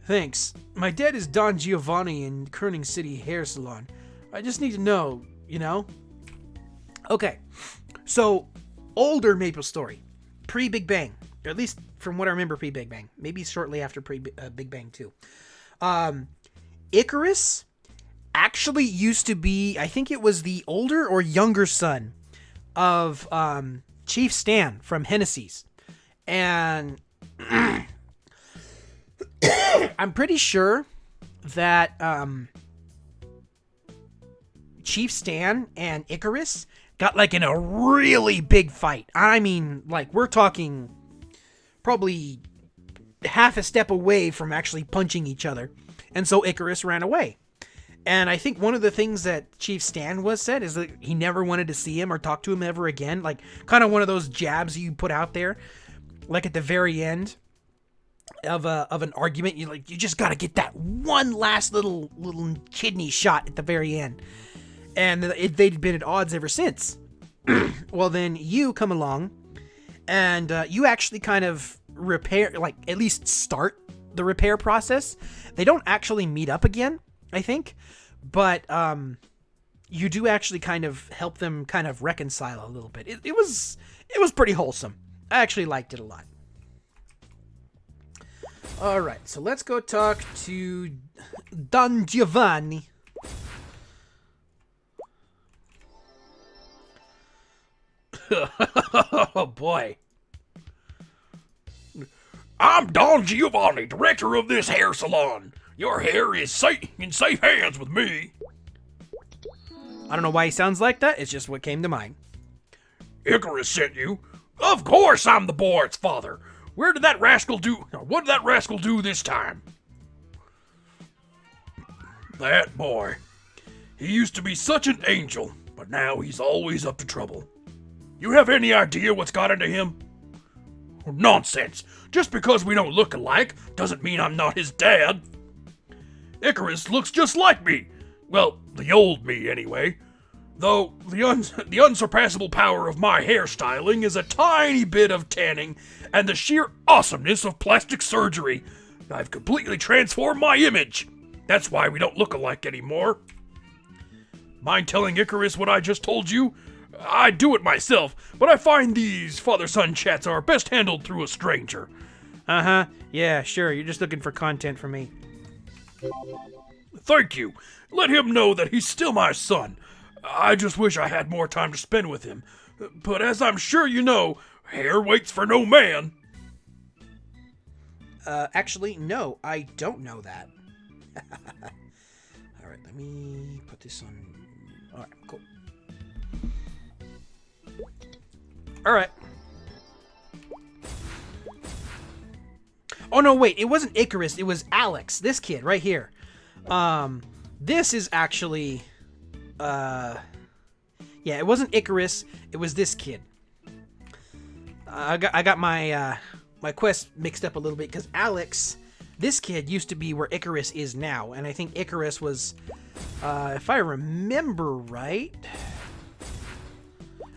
Thanks. My dad is Don Giovanni in Kerning City Hair Salon. I just need to know, you know? Okay. So, older Maplestory. Pre-Big Bang. Or at least from what I remember pre-Big Bang. Maybe shortly after Big Bang too. Icarus actually used to be, I think it was the older or younger son of Chief Stan from Hennessy's. And I'm pretty sure that Chief Stan and Icarus got like in a really big fight. I mean, like we're talking probably half a step away from actually punching each other. And so Icarus ran away. And I think one of the things that Chief Stan said is that he never wanted to see him or talk to him ever again. Like kind of one of those jabs you put out there, like at the very end of an argument. You just got to get that one last little kidney shot at the very end. And they'd been at odds ever since. Well, then you come along and you actually kind of repair, like at least start the repair process. They don't actually meet up again, I think, but you do actually kind of help them kind of reconcile a little bit. It was pretty wholesome. I actually liked it a lot. All right, so let's go talk to Don Giovanni. Oh boy. I'm Don Giovanni, director of this hair salon. Your hair is in safe hands with me. I don't know why he sounds like that. It's just what came to mind. Icarus sent you? Of course I'm the boy's father. What did that rascal do this time? That boy. He used to be such an angel, but now he's always up to trouble. You have any idea what's got into him? Nonsense. Just because we don't look alike doesn't mean I'm not his dad. Icarus looks just like me. Well, the old me, anyway. Though the unsurpassable power of my hairstyling is a tiny bit of tanning and the sheer awesomeness of plastic surgery. I've completely transformed my image. That's why we don't look alike anymore. Mind telling Icarus what I just told you? I do it myself, but I find these father-son chats are best handled through a stranger. Uh-huh. Yeah, sure. You're just looking for content from me. Thank you. Let him know that he's still my son. I just wish I had more time to spend with him. But as I'm sure you know, hair waits for no man. Actually, no, I don't know that. All right, let me put this on. All right, cool. All right. Oh, no, wait. It wasn't Icarus. It was Alex. This kid right here. This is actually... yeah, it wasn't Icarus. It was this kid. I got my my quest mixed up a little bit because Alex, this kid, used to be where Icarus is now. And I think Icarus was, if I remember right...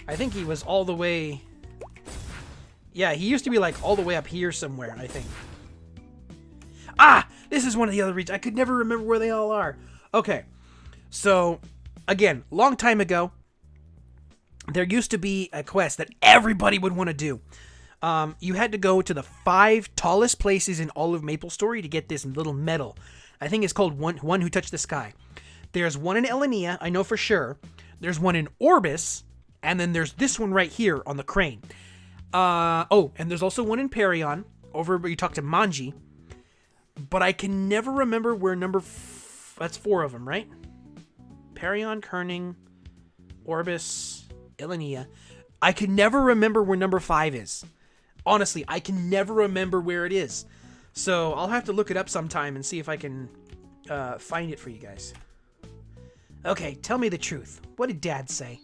I think he was all the way... Yeah, he used to be like all the way up here somewhere, I think. Ah! This is one of the other regions. I could never remember where they all are. Okay. So, again, long time ago, there used to be a quest that everybody would want to do. You had to go to the 5 tallest places in all of Maplestory to get this little medal. I think it's called One Who Touched the Sky. There's one in Edelstein, I know for sure. There's one in Orbis. And then there's this one right here on the crane. Oh, and there's also one in Perion, over where you talk to Manji. But I can never remember where that's 4 of them, right? Perion, Kerning, Orbis, Illenia. I can never remember where number 5 is. Honestly, I can never remember where it is. So I'll have to look it up sometime and see if I can find it for you guys. Okay, tell me the truth. What did Dad say?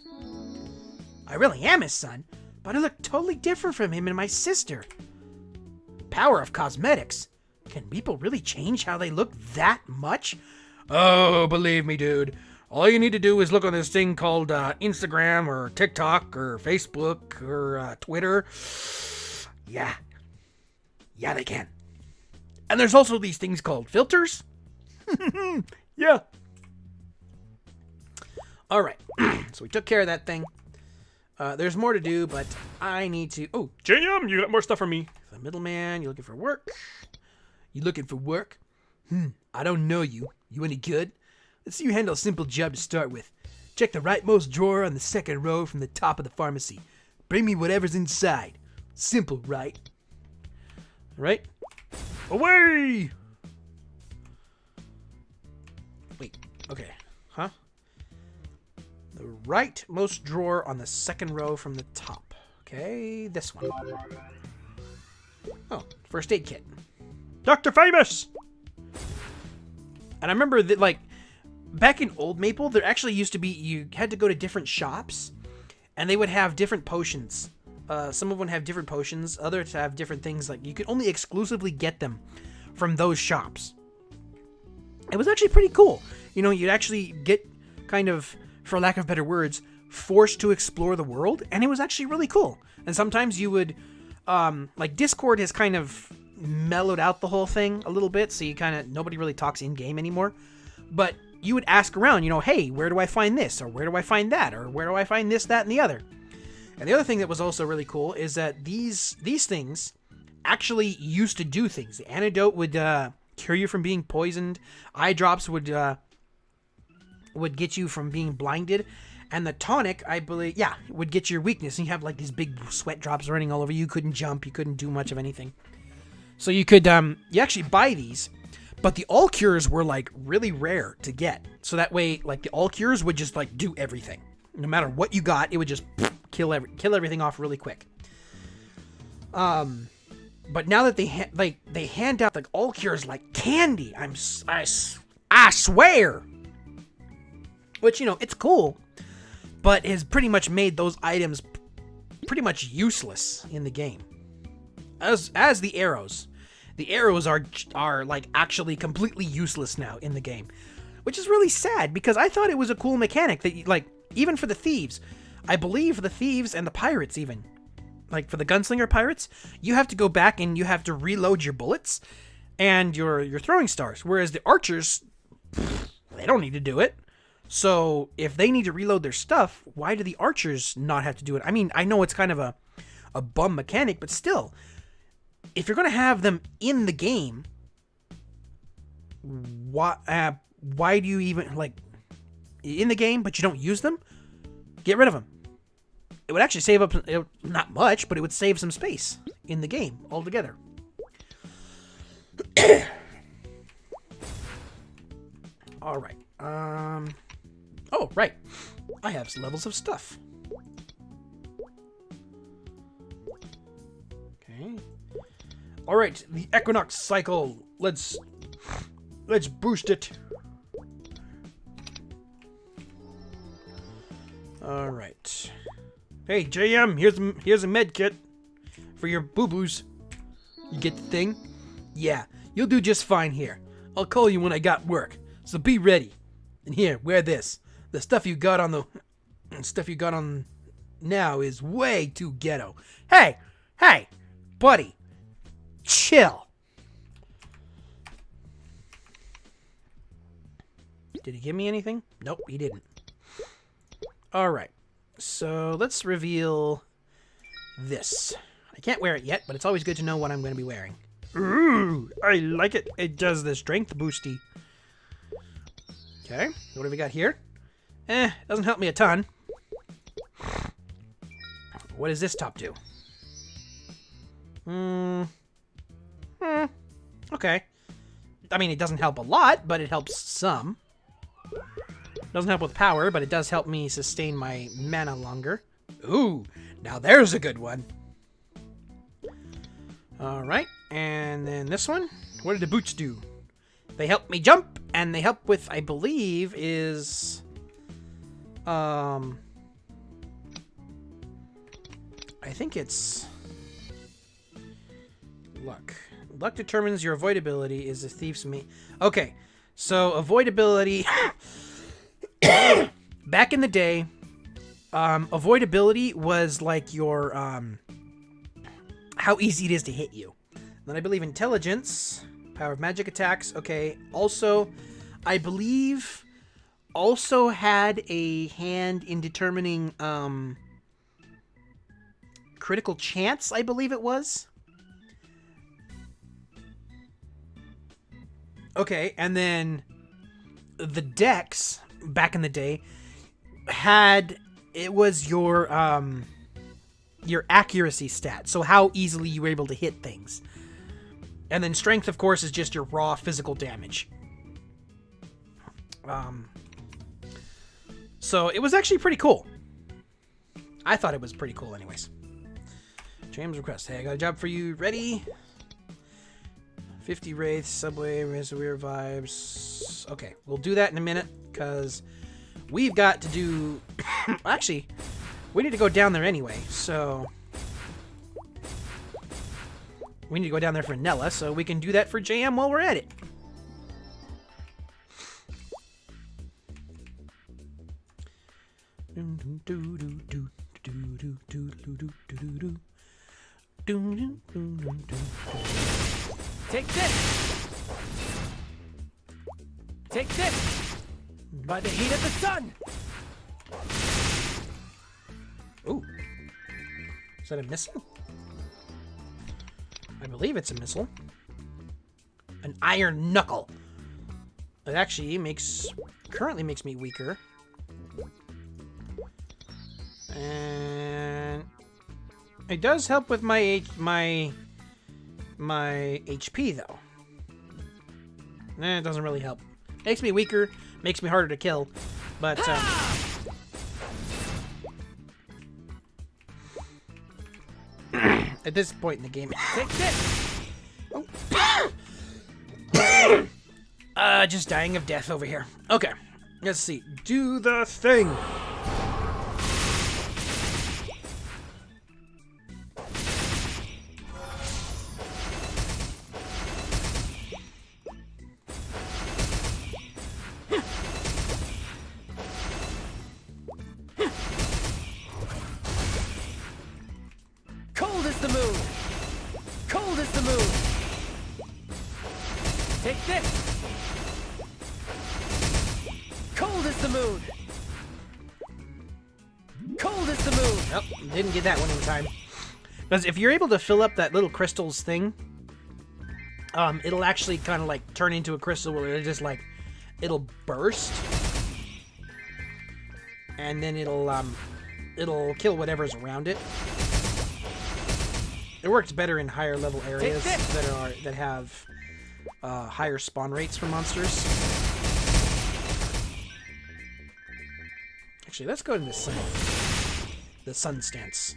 I really am his son, but I look totally different from him and my sister. Power of cosmetics. Can people really change how they look that much? Oh, believe me, dude. All you need to do is look on this thing called Instagram or TikTok or Facebook or Twitter. Yeah. Yeah, they can. And there's also these things called filters. Yeah. All right. So we took care of that thing. There's more to do, but I need to... Oh, JM, you got more stuff for me. The middleman, you looking for work? You looking for work? I don't know you. You any good? Let's see you handle a simple job to start with. Check the rightmost drawer on the 2nd row from the top of the pharmacy. Bring me whatever's inside. Simple, right? Right? Away! Wait, okay. Huh? The rightmost drawer on the 2nd row from the top. Okay, this one. Oh, first aid kit. Dr. Famous! And I remember that, like, back in Old Maple, there actually used to be, you had to go to different shops, and they would have different potions. Some of them have different potions, others have different things, like, you could only exclusively get them from those shops. It was actually pretty cool. You know, you'd actually get kind of, for lack of better words, forced to explore the world, and it was actually really cool. And sometimes you would, like, Discord has kind of mellowed out the whole thing a little bit, so you kind of, nobody really talks in-game anymore. But you would ask around, you know, hey, where do I find this? Or where do I find that? Or where do I find this, that, and the other? And the other thing that was also really cool is that these things actually used to do things. The antidote would cure you from being poisoned. Eye drops would get you from being blinded. And the tonic, I believe, yeah, would get your weakness. And you have like these big sweat drops running all over you. You couldn't jump. You couldn't do much of anything. So you could, you actually buy these. But the all cures were like really rare to get. So that way, like the all cures would just like do everything. No matter what you got, it would just kill everything off really quick. But now that they hand out like all cures like candy, I swear. Which, you know, it's cool, but has pretty much made those items pretty much useless in the game. As the arrows. The arrows are like actually completely useless now in the game, which is really sad because I thought it was a cool mechanic that, like, even for the thieves, I believe the thieves and the pirates even, like for the gunslinger pirates, you have to go back and you have to reload your bullets and your throwing stars, whereas the archers, they don't need to do it. So if they need to reload their stuff, why do the archers not have to do it? I mean, I know it's kind of a bum mechanic, but still, if you're going to have them in the game, why do you even, like, in the game, but you don't use them? Get rid of them. It would actually save up, not much, but it would save some space in the game altogether. All right. Oh, right. I have levels of stuff. Okay. All right, the equinox cycle. Let's boost it. All right. Hey, JM, here's a med kit for your boo-boos. You get the thing? Yeah, you'll do just fine here. I'll call you when I got work, so be ready. And here, wear this. The stuff you got on now is way too ghetto. Hey, buddy, chill. Did he give me anything? Nope, he didn't. All right, so let's reveal this. I can't wear it yet, but it's always good to know what I'm going to be wearing. Ooh, I like it. It does the strength boosty. Okay, what have we got here? Doesn't help me a ton. What does this top do? Okay. I mean, it doesn't help a lot, but it helps some. Doesn't help with power, but it does help me sustain my mana longer. Ooh, now there's a good one. All right, and then this one. What did the boots do? They help me jump, and they help with, I believe, is... I think it's... luck. Luck determines your avoidability is a thief's mate. Okay, so avoidability... Back in the day, avoidability was like your... how easy it is to hit you. Then I believe intelligence, power of magic attacks. Okay. Also, I believe also had a hand in determining critical chance, I believe it was. Okay, and then the dex back in the day was your accuracy stat, so how easily you were able to hit things. And then strength, of course, is just your raw physical damage. So it was actually pretty cool. I thought it was pretty cool anyways. James request. Hey, I got a job for you. Ready? 50 wraiths, subway, reservoir vibes. Okay, we'll do that in a minute, because we've got to do... Actually, we need to go down there anyway, so... We need to go down there for Nella, so we can do that for JM while we're at it. Take this! Take this! By the heat of the sun! Ooh. Is that a missile? I believe it's a missile. An iron knuckle. It actually currently makes me weaker. And it does help with my HP though. It doesn't really help. Makes me weaker, makes me harder to kill, but at this point in the game, Take this! just dying of death over here. Okay, let's see. Do the thing. Cold as the moon! Cold as the moon! Take this! Cold as the moon! Cold as the moon! Nope, didn't get that one in time. Because if you're able to fill up that little crystals thing, it'll actually kind of like turn into a crystal where it just like, it'll burst. And then it'll kill whatever's around it. It works better in higher level areas that have higher spawn rates for monsters. Actually, let's go to the sun stance.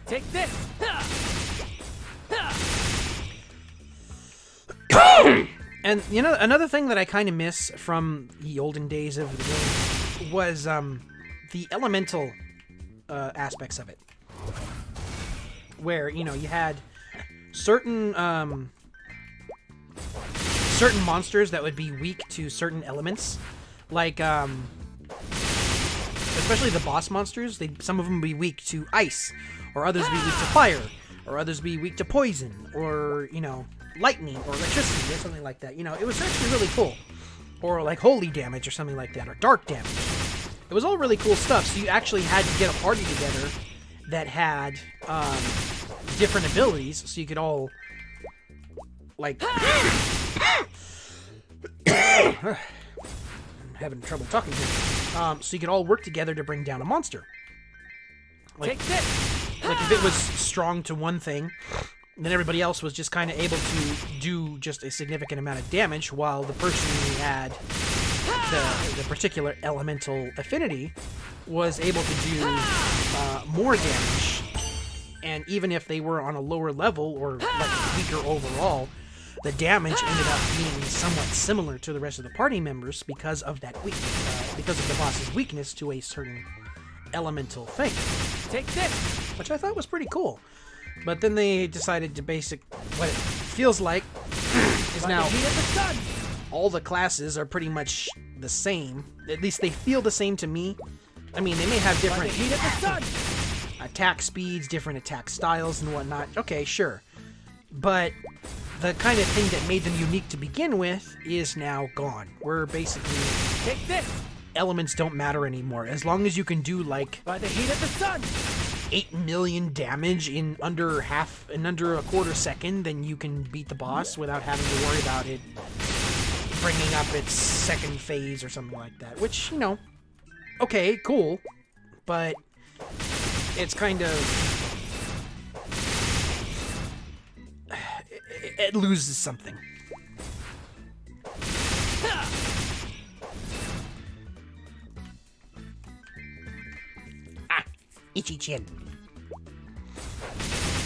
Take this! And you know, another thing that I kind of miss from the olden days of the game was the elemental aspects of it, where you know you had certain certain monsters that would be weak to certain elements, like especially the boss monsters. Some of them would be weak to ice, or others would be weak to fire, or others would be weak to poison, or you know, lightning or electricity or something like that. You know, it was actually really cool. Or like holy damage or something like that, or dark damage. It was all really cool stuff. So you actually had to get a party together that had different abilities, so you could all like I'm having trouble talking here. So you could all work together to bring down a monster. Like, Take this! like if it was strong to one thing, then everybody else was just kind of able to do just a significant amount of damage, while the person who had the particular elemental affinity was able to do more damage. And even if they were on a lower level or like weaker overall, the damage ended up being somewhat similar to the rest of the party members because of that because of the boss's weakness to a certain elemental thing. Take this! Which I thought was pretty cool. But then they decided to what it feels like is now Heat of the sun! all the classes are pretty much the same. At least they feel the same to me. I mean, they may have By the different heat of the sun! attack speeds, different attack styles and whatnot. Okay, sure. But the kind of thing that made them unique to begin with is now gone. We're basically... Take this! Elements don't matter anymore. As long as you can do, like, By the heat of the sun! 8 million damage in under a quarter second, then you can beat the boss without having to worry about it bringing up its second phase or something like that. Which, you know, okay, cool, but it's kind of... it loses something. Itchy chin.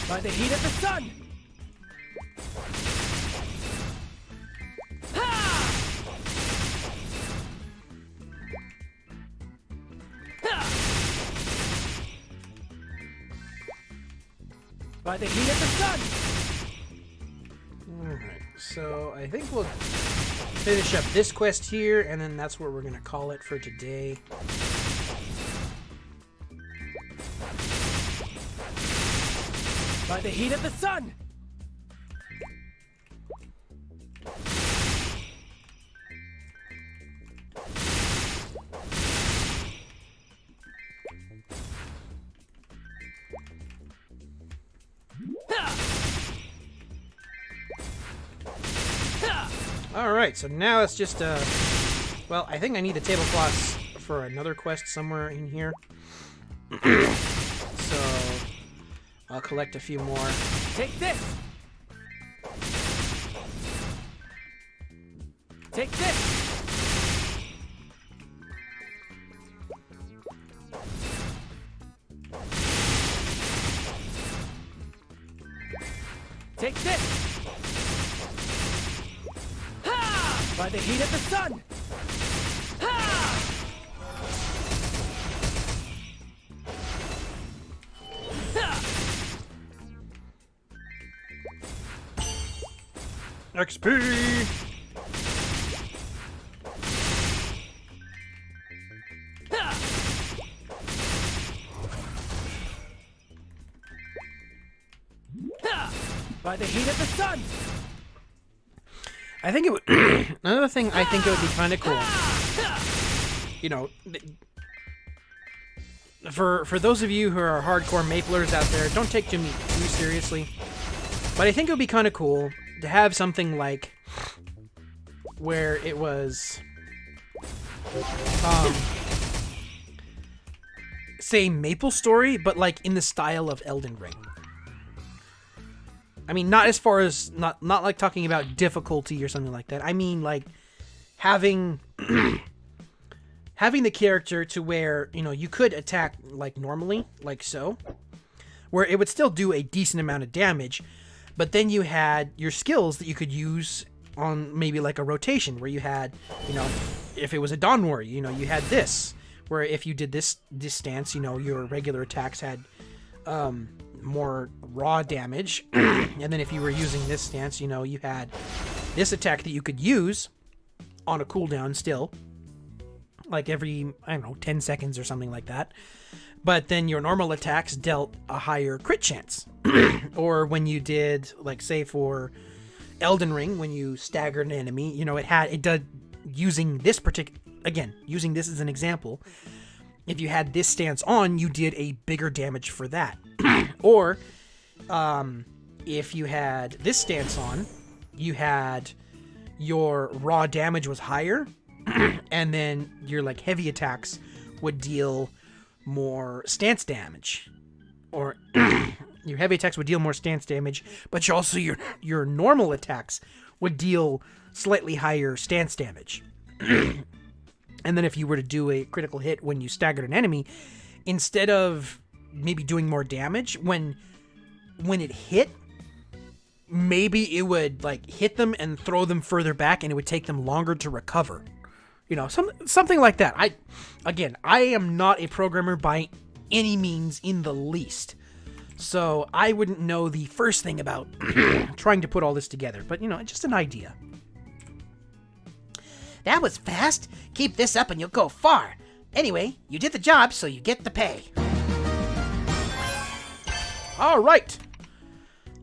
By the heat of the sun! By the heat of the sun! Alright, so I think we'll finish up this quest here, and then that's where we're going to call it for today. By the heat of the sun! Alright, so now it's just, well, I think I need the tablecloths for another quest somewhere in here. So, I'll collect a few more. Take this! Take this! Take this! By the heat of the sun! XP! By the heat of the sun! I think it would... another thing I think it would be kind of cool. You know, for those of you who are hardcore Maplers out there, don't take me too seriously. But I think it would be kind of cool to have something like where it was, say Maplestory, but like in the style of Elden Ring. I mean, not as far as not like talking about difficulty or something like that. I mean, like having having the character to where, you know, you could attack like normally, like so, where it would still do a decent amount of damage, but then you had your skills that you could use on maybe like a rotation where you had, you know, if it was a Dawn Warrior, you know, you had this, where if you did this stance, you know, your regular attacks had more raw damage, and then if you were using this stance, you know, you had this attack that you could use on a cooldown still, like every, I don't know, 10 seconds or something like that. But then your normal attacks dealt a higher crit chance. Or when you did, like, say for Elden Ring, when you staggered an enemy, you know, it did, using this particular, again, using this as an example, if you had this stance on, you did a bigger damage for that. Or, if you had this stance on, you had your raw damage was higher, and then your, like, heavy attacks would deal more stance damage. Or your heavy attacks would deal more stance damage, but also your normal attacks would deal slightly higher stance damage. And then if you were to do a critical hit when you staggered an enemy, instead of maybe doing more damage, when it hit, maybe it would like hit them and throw them further back, and it would take them longer to recover. You know, something like that. I am not a programmer by any means in the least, so I wouldn't know the first thing about trying to put all this together. But, you know, just an idea. That was fast. Keep this up and you'll go far. Anyway, you did the job, so you get the pay. All right.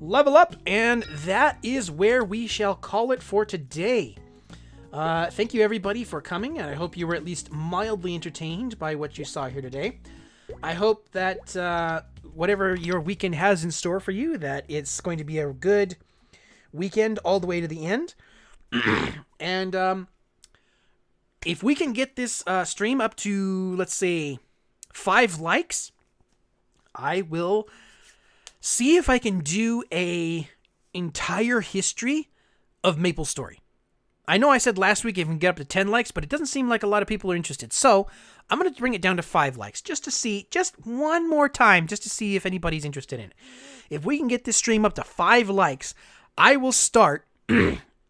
Level up, and that is where we shall call it for today. Thank you, everybody, for coming, and I hope you were at least mildly entertained by what you saw here today. I hope that whatever your weekend has in store for you, that it's going to be a good weekend all the way to the end. And if we can get this stream up to, let's say, 5 likes, I will see if I can do a entire history of Maplestory. I know I said last week if we can get up to 10 likes, but it doesn't seem like a lot of people are interested. So I'm going to bring it down to 5 likes just to see, just one more time, just to see if anybody's interested in it. If we can get this stream up to 5 likes, I will start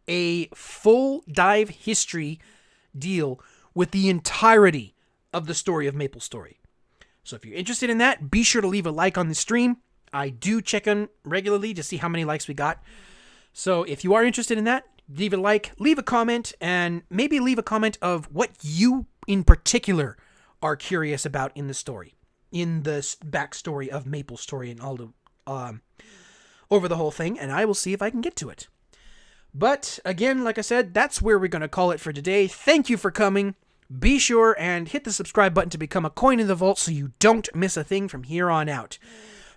a full dive history deal with the entirety of the story of Maplestory. So if you're interested in that, be sure to leave a like on the stream. I do check in regularly to see how many likes we got. So if you are interested in that, leave a like, leave a comment, and maybe leave a comment of what you in particular are curious about in the story, in the backstory of Maplestory and all the over the whole thing, and I will see if I can get to it. But again, like I said, that's where we're going to call it for today. Thank you for coming. Be sure and hit the subscribe button to become a coin in the vault so you don't miss a thing from here on out.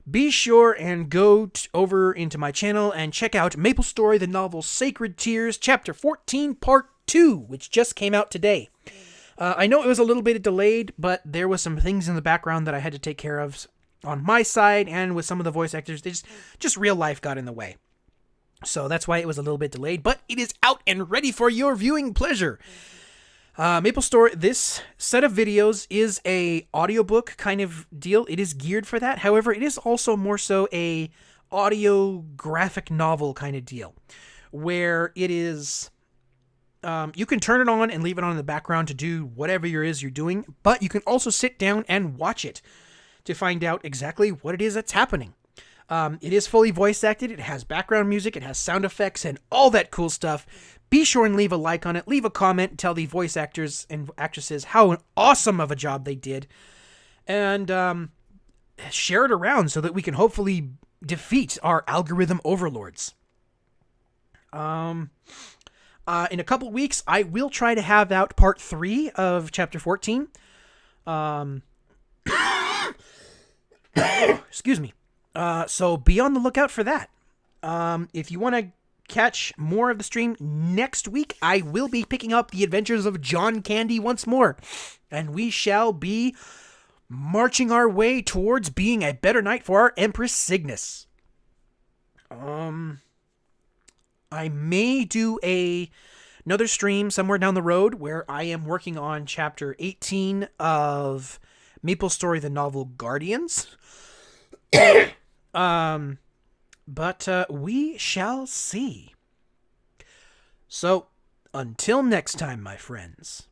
Be sure and go over into my channel and check out Maplestory, the novel Sacred Tears, Chapter 14, Part 2, which just came out today. I know it was a little bit delayed, but there was some things in the background that I had to take care of on my side, and with some of the voice actors, they just real life got in the way. So that's why it was a little bit delayed, but it is out and ready for your viewing pleasure. Maplestory, this set of videos is a audiobook kind of deal. It is geared for that. However, it is also more so a audio graphic novel kind of deal, where it is, you can turn it on and leave it on in the background to do whatever you're doing, but you can also sit down and watch it to find out exactly what it is that's happening. It is fully voice acted. It has background music. It has sound effects and all that cool stuff. Be sure and leave a like on it. Leave a comment. Tell the voice actors and actresses how awesome of a job they did. And share it around so that we can hopefully defeat our algorithm overlords. In a couple weeks, I will try to have out part 3 of Chapter 14. Excuse me. So be on the lookout for that. If you want to catch more of the stream next week, I will be picking up the adventures of John Candie once more, and we shall be marching our way towards being a better knight for our Empress Cygnus. I may do another stream somewhere down the road where I am working on chapter 18 of Maplestory, the novel Guardians. But we shall see. So, until next time, my friends.